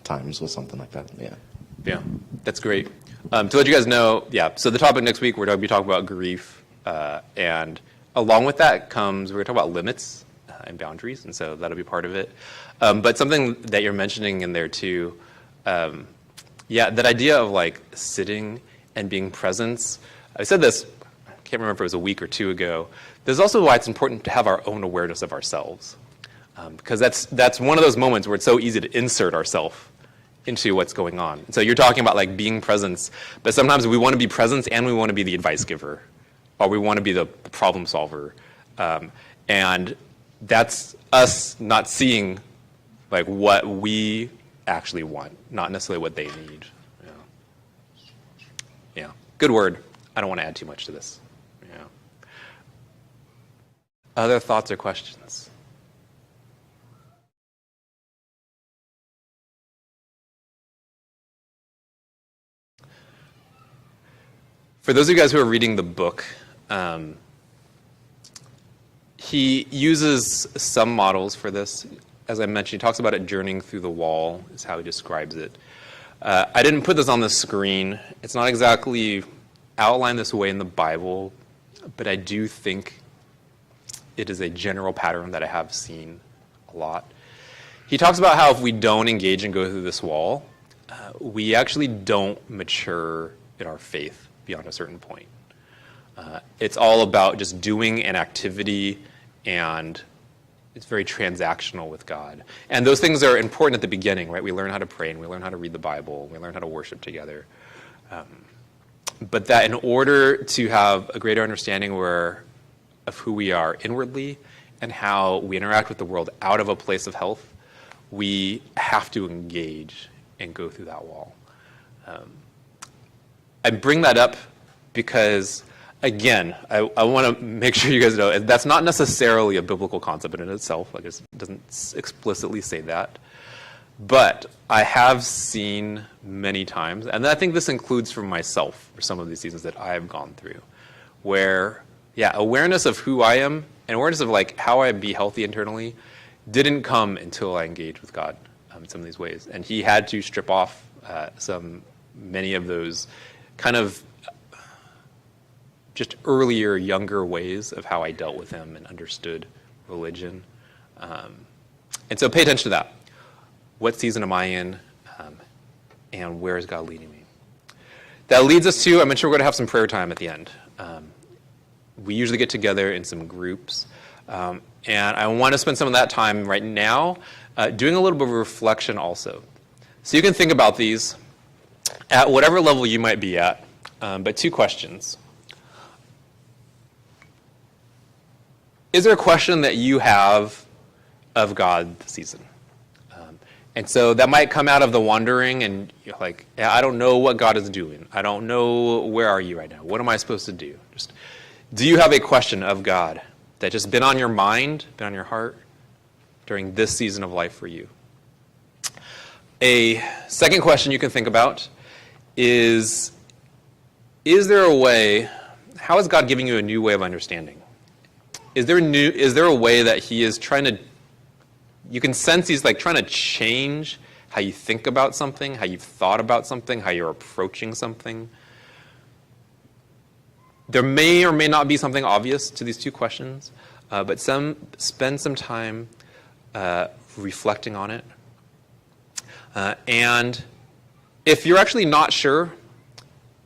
times with something like that, yeah. Yeah, that's great. To let you guys know, yeah, so the topic next week, we're going to be talking about grief. And along with that comes, we're going to talk about limits and boundaries. And so that'll be part of it. But something that you're mentioning in there too, yeah, that idea of like sitting and being present. I said this, I can't remember if it was a week or two ago. This is also why it's important to have our own awareness of ourselves. Because that's one of those moments where it's so easy to insert ourselves into what's going on. And so you're talking about like being present, but sometimes we want to be present and we want to be the advice giver, or we want to be the problem solver. And that's us not seeing like what we actually want, not necessarily what they need. Yeah. Good word. I don't want to add too much to this. Yeah. Other thoughts or questions? For those of you guys who are reading the book, he uses some models for this. As I mentioned, he talks about it journeying through the wall, is how he describes it. I didn't put this on the screen. It's not exactly outlined this way in the Bible, but I do think it is a general pattern that I have seen a lot. He talks about how if we don't engage and go through this wall, we actually don't mature in our faith beyond a certain point. It's all about just doing an activity, and it's very transactional with God. And those things are important at the beginning, right? We learn how to pray, and we learn how to read the Bible, we learn how to worship together. But that in order to have a greater understanding of who we are inwardly and how we interact with the world out of a place of health, we have to engage and go through that wall. I bring that up because, again, I want to make sure you guys know that's not necessarily a biblical concept in itself. Like it doesn't explicitly say that. But I have seen many times, and I think this includes for myself for some of these seasons that I've gone through, where, yeah, awareness of who I am and awareness of like how I be healthy internally didn't come until I engaged with God in some of these ways. And he had to strip off many of those kind of just earlier, younger ways of how I dealt with him and understood religion. And so pay attention to that. What season am I in? And where is God leading me? That leads us to, I mentioned we're going to have some prayer time at the end. We usually get together in some groups. And I want to spend some of that time right now doing a little bit of reflection also. So you can think about these at whatever level you might be at, but two questions. Is there a question that you have of God this season? And so that might come out of the wandering and you're like, yeah, I don't know what God is doing. I don't know, where are you right now? What am I supposed to do? Just, do you have a question of God that just been on your mind, been on your heart during this season of life for you? A second question you can think about is there a way, how is God giving you a new way of understanding? Is there a way that he is trying to, you can sense he's like trying to change how you think about something, how you've thought about something, how you're approaching something? There may or may not be something obvious to these two questions, but spend some time reflecting on it. And if you're actually not sure,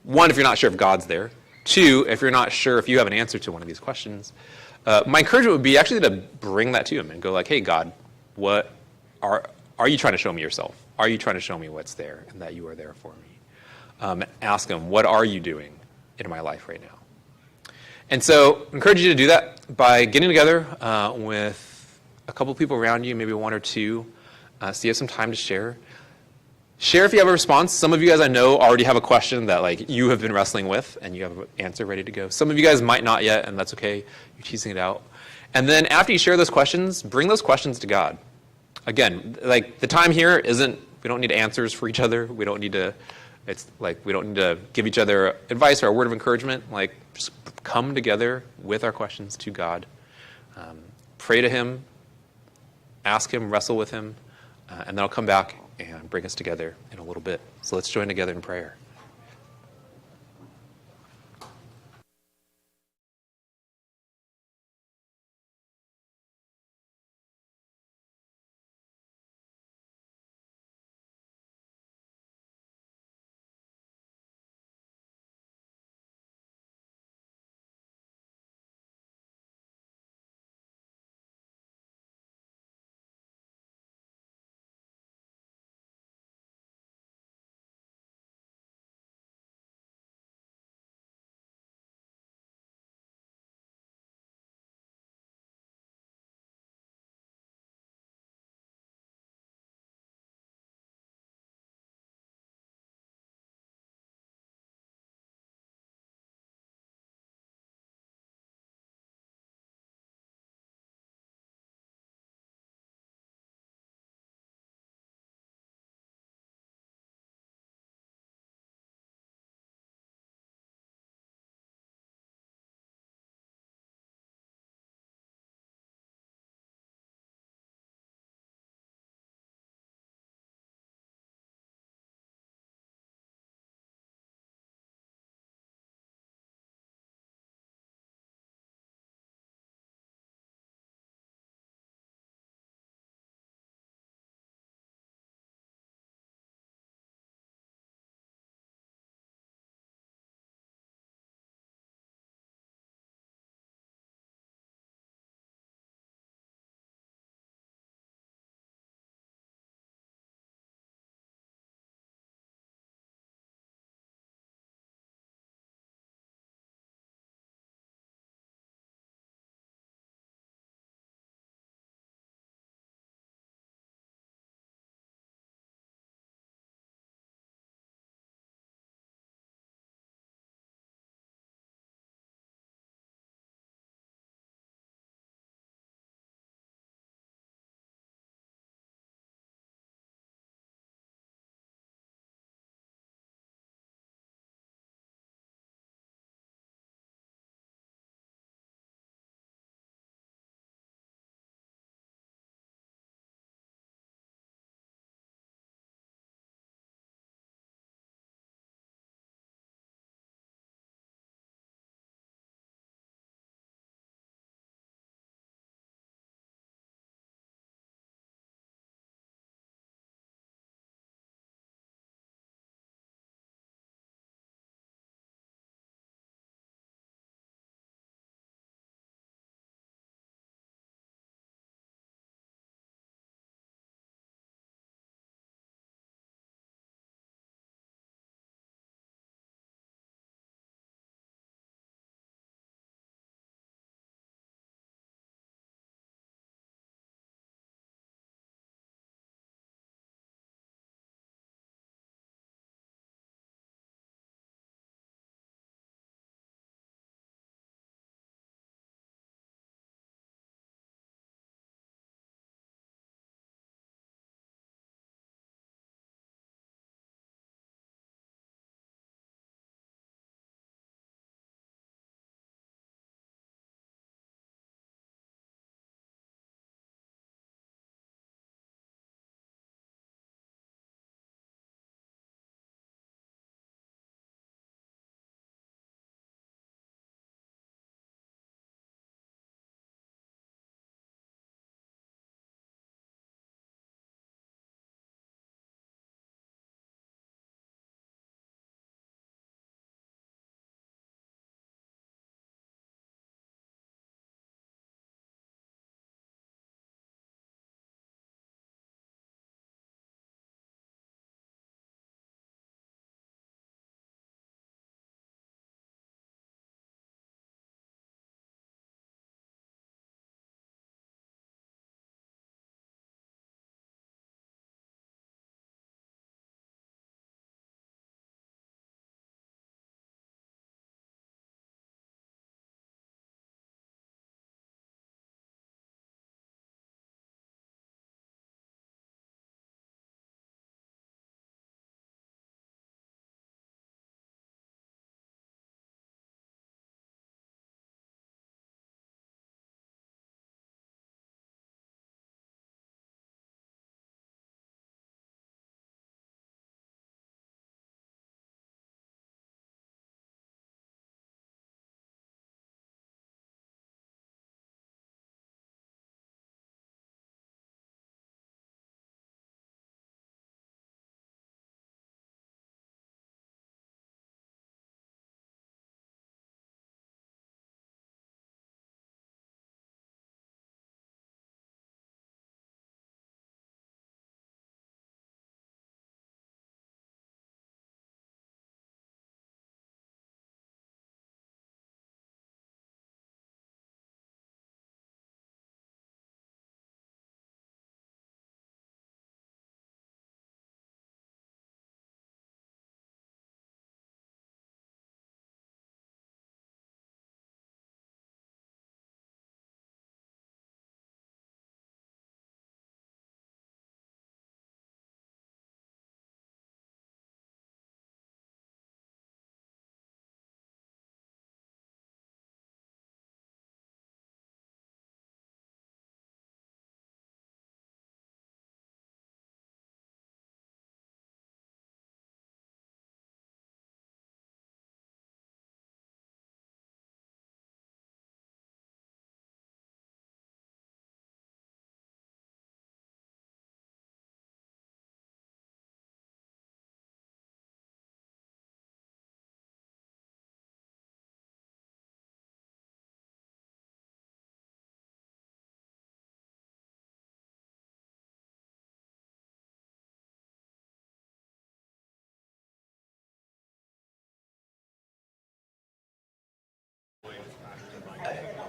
one, if you're not sure if God's there, two, if you're not sure if you have an answer to one of these questions, my encouragement would be actually to bring that to him and go like, hey, God, what are you trying to show me yourself? Are you trying to show me what's there and that you are there for me? Ask him, what are you doing in my life right now? And so I encourage you to do that by getting together with a couple people around you, maybe one or two, so you have some time to share. Share if you have a response. Some of you guys I know already have a question that like you have been wrestling with and you have an answer ready to go. Some of you guys might not yet, and that's okay. You're teasing it out. And then after you share those questions, bring those questions to God. Again, like the time here isn't, we don't need answers for each other. We don't need to, it's like we don't need to give each other advice or a word of encouragement. Like just come together with our questions to God. Pray to him, ask him, wrestle with him, and then I'll come back and bring us together in a little bit. So let's join together in prayer.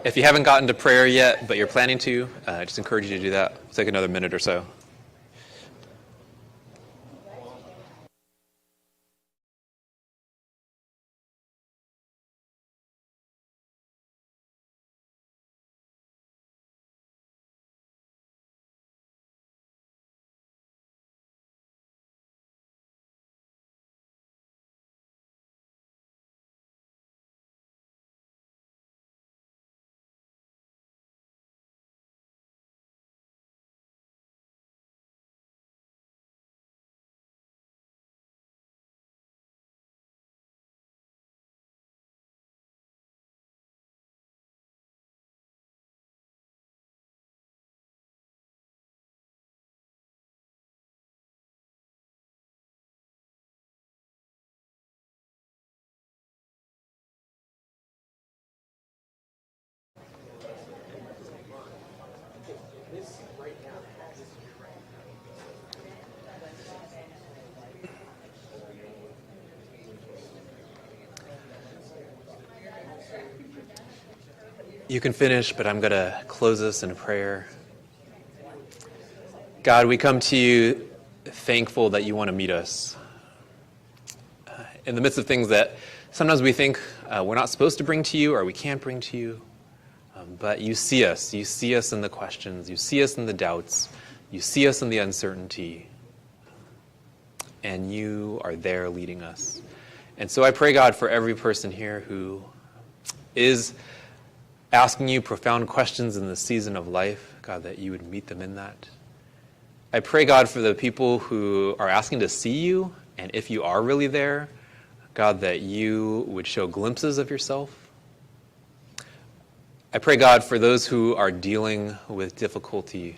If you haven't gotten to prayer yet, but you're planning to, I just encourage you to do that. We'll take another minute or so. You can finish, but I'm going to close us in a prayer. God, we come to you thankful that you want to meet us. In the midst of things that sometimes we think we're not supposed to bring to you or we can't bring to you, but you see us. You see us in the questions. You see us in the doubts. You see us in the uncertainty. And you are there leading us. And so I pray, God, for every person here who is asking you profound questions in the season of life, God, that you would meet them in that. I pray, God, for the people who are asking to see you, and if you are really there, God, that you would show glimpses of yourself. I pray, God, for those who are dealing with difficulty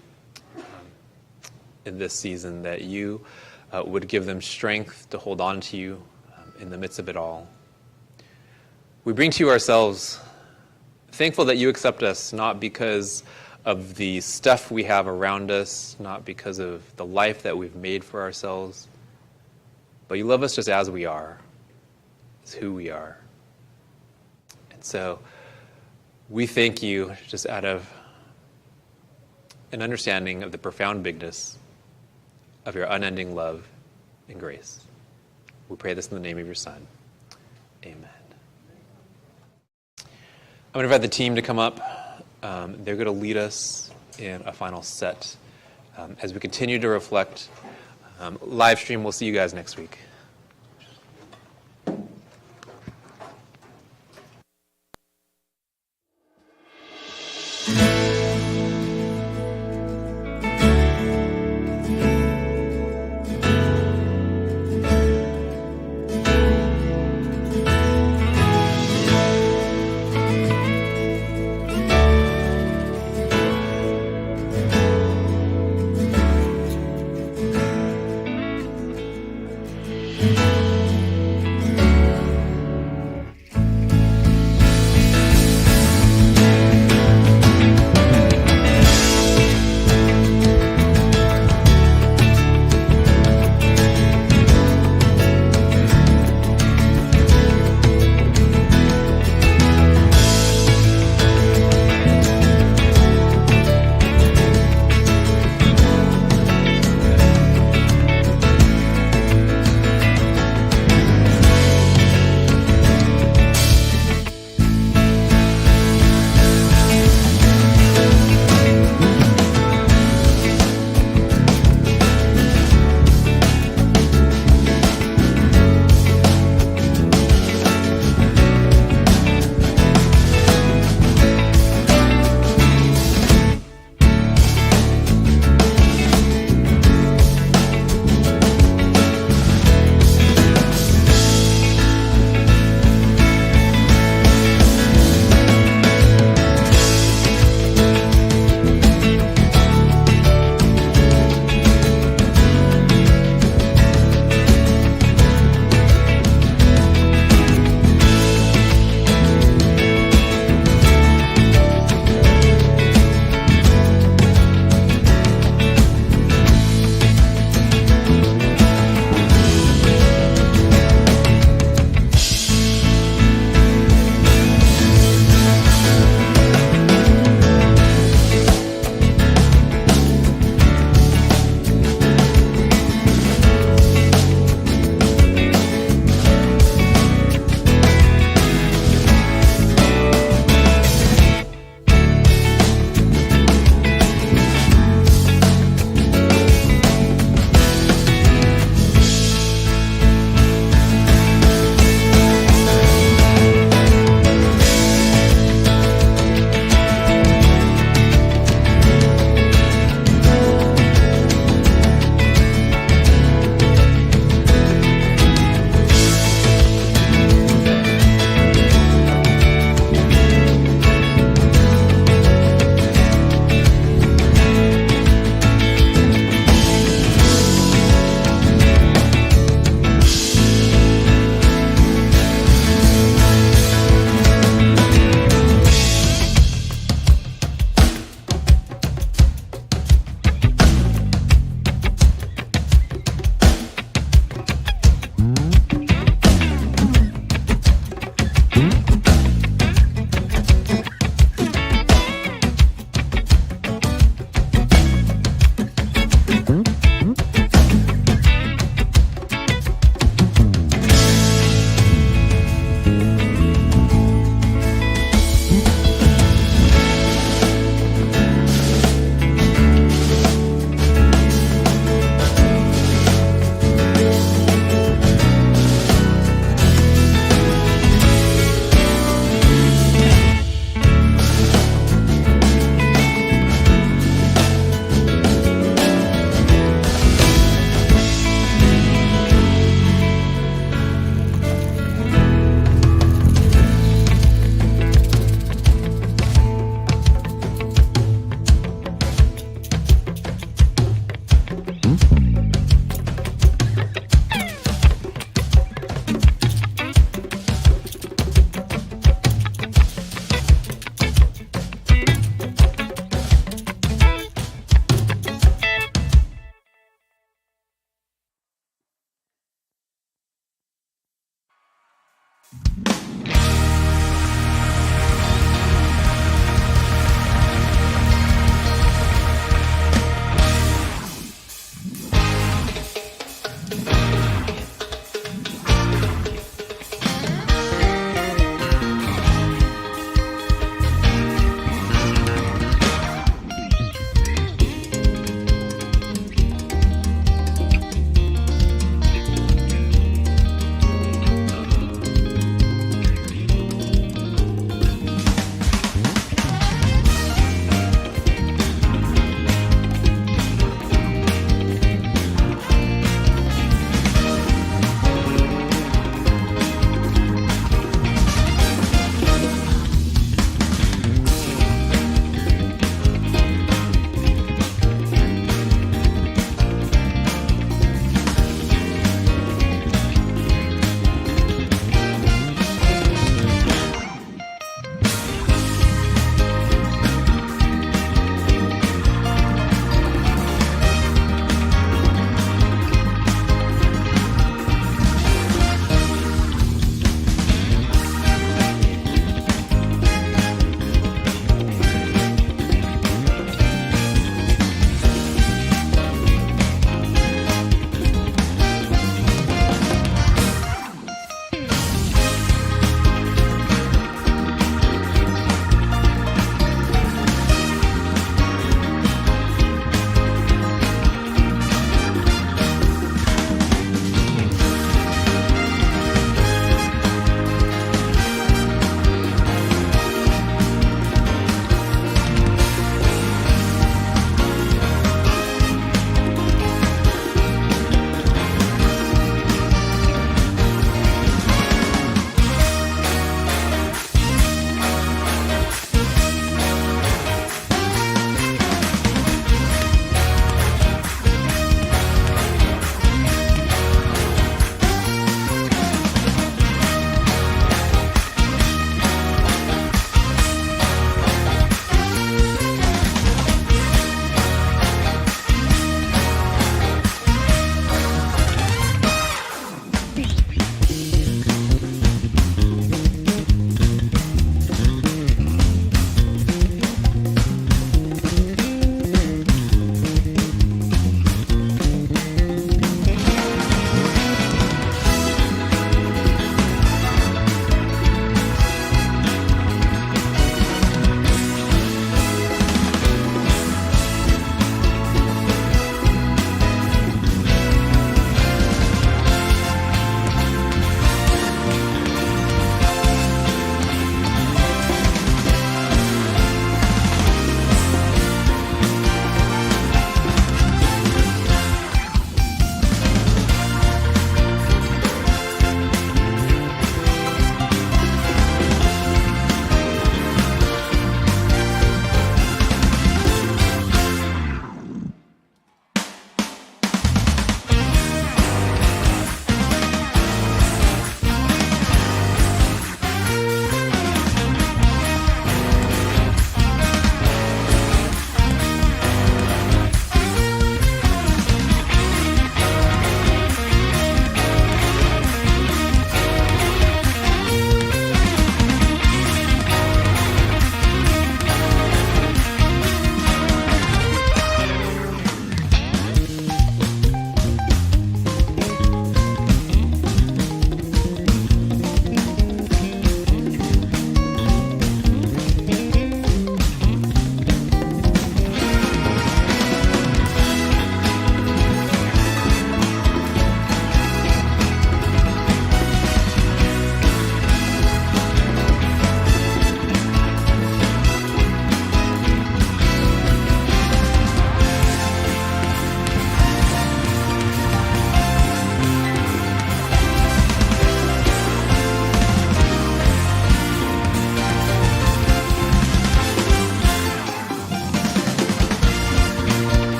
in this season, that you would give them strength to hold on to you in the midst of it all. We bring to you ourselves, thankful that you accept us, not because of the stuff we have around us, not because of the life that we've made for ourselves, but you love us just as we are, as who we are. And so we thank you just out of an understanding of the profound bigness of your unending love and grace. We pray this in the name of your Son. Amen. I'm going to invite the team to come up. They're going to lead us in a final set as we continue to reflect. Live stream, we'll see you guys next week. Thank you.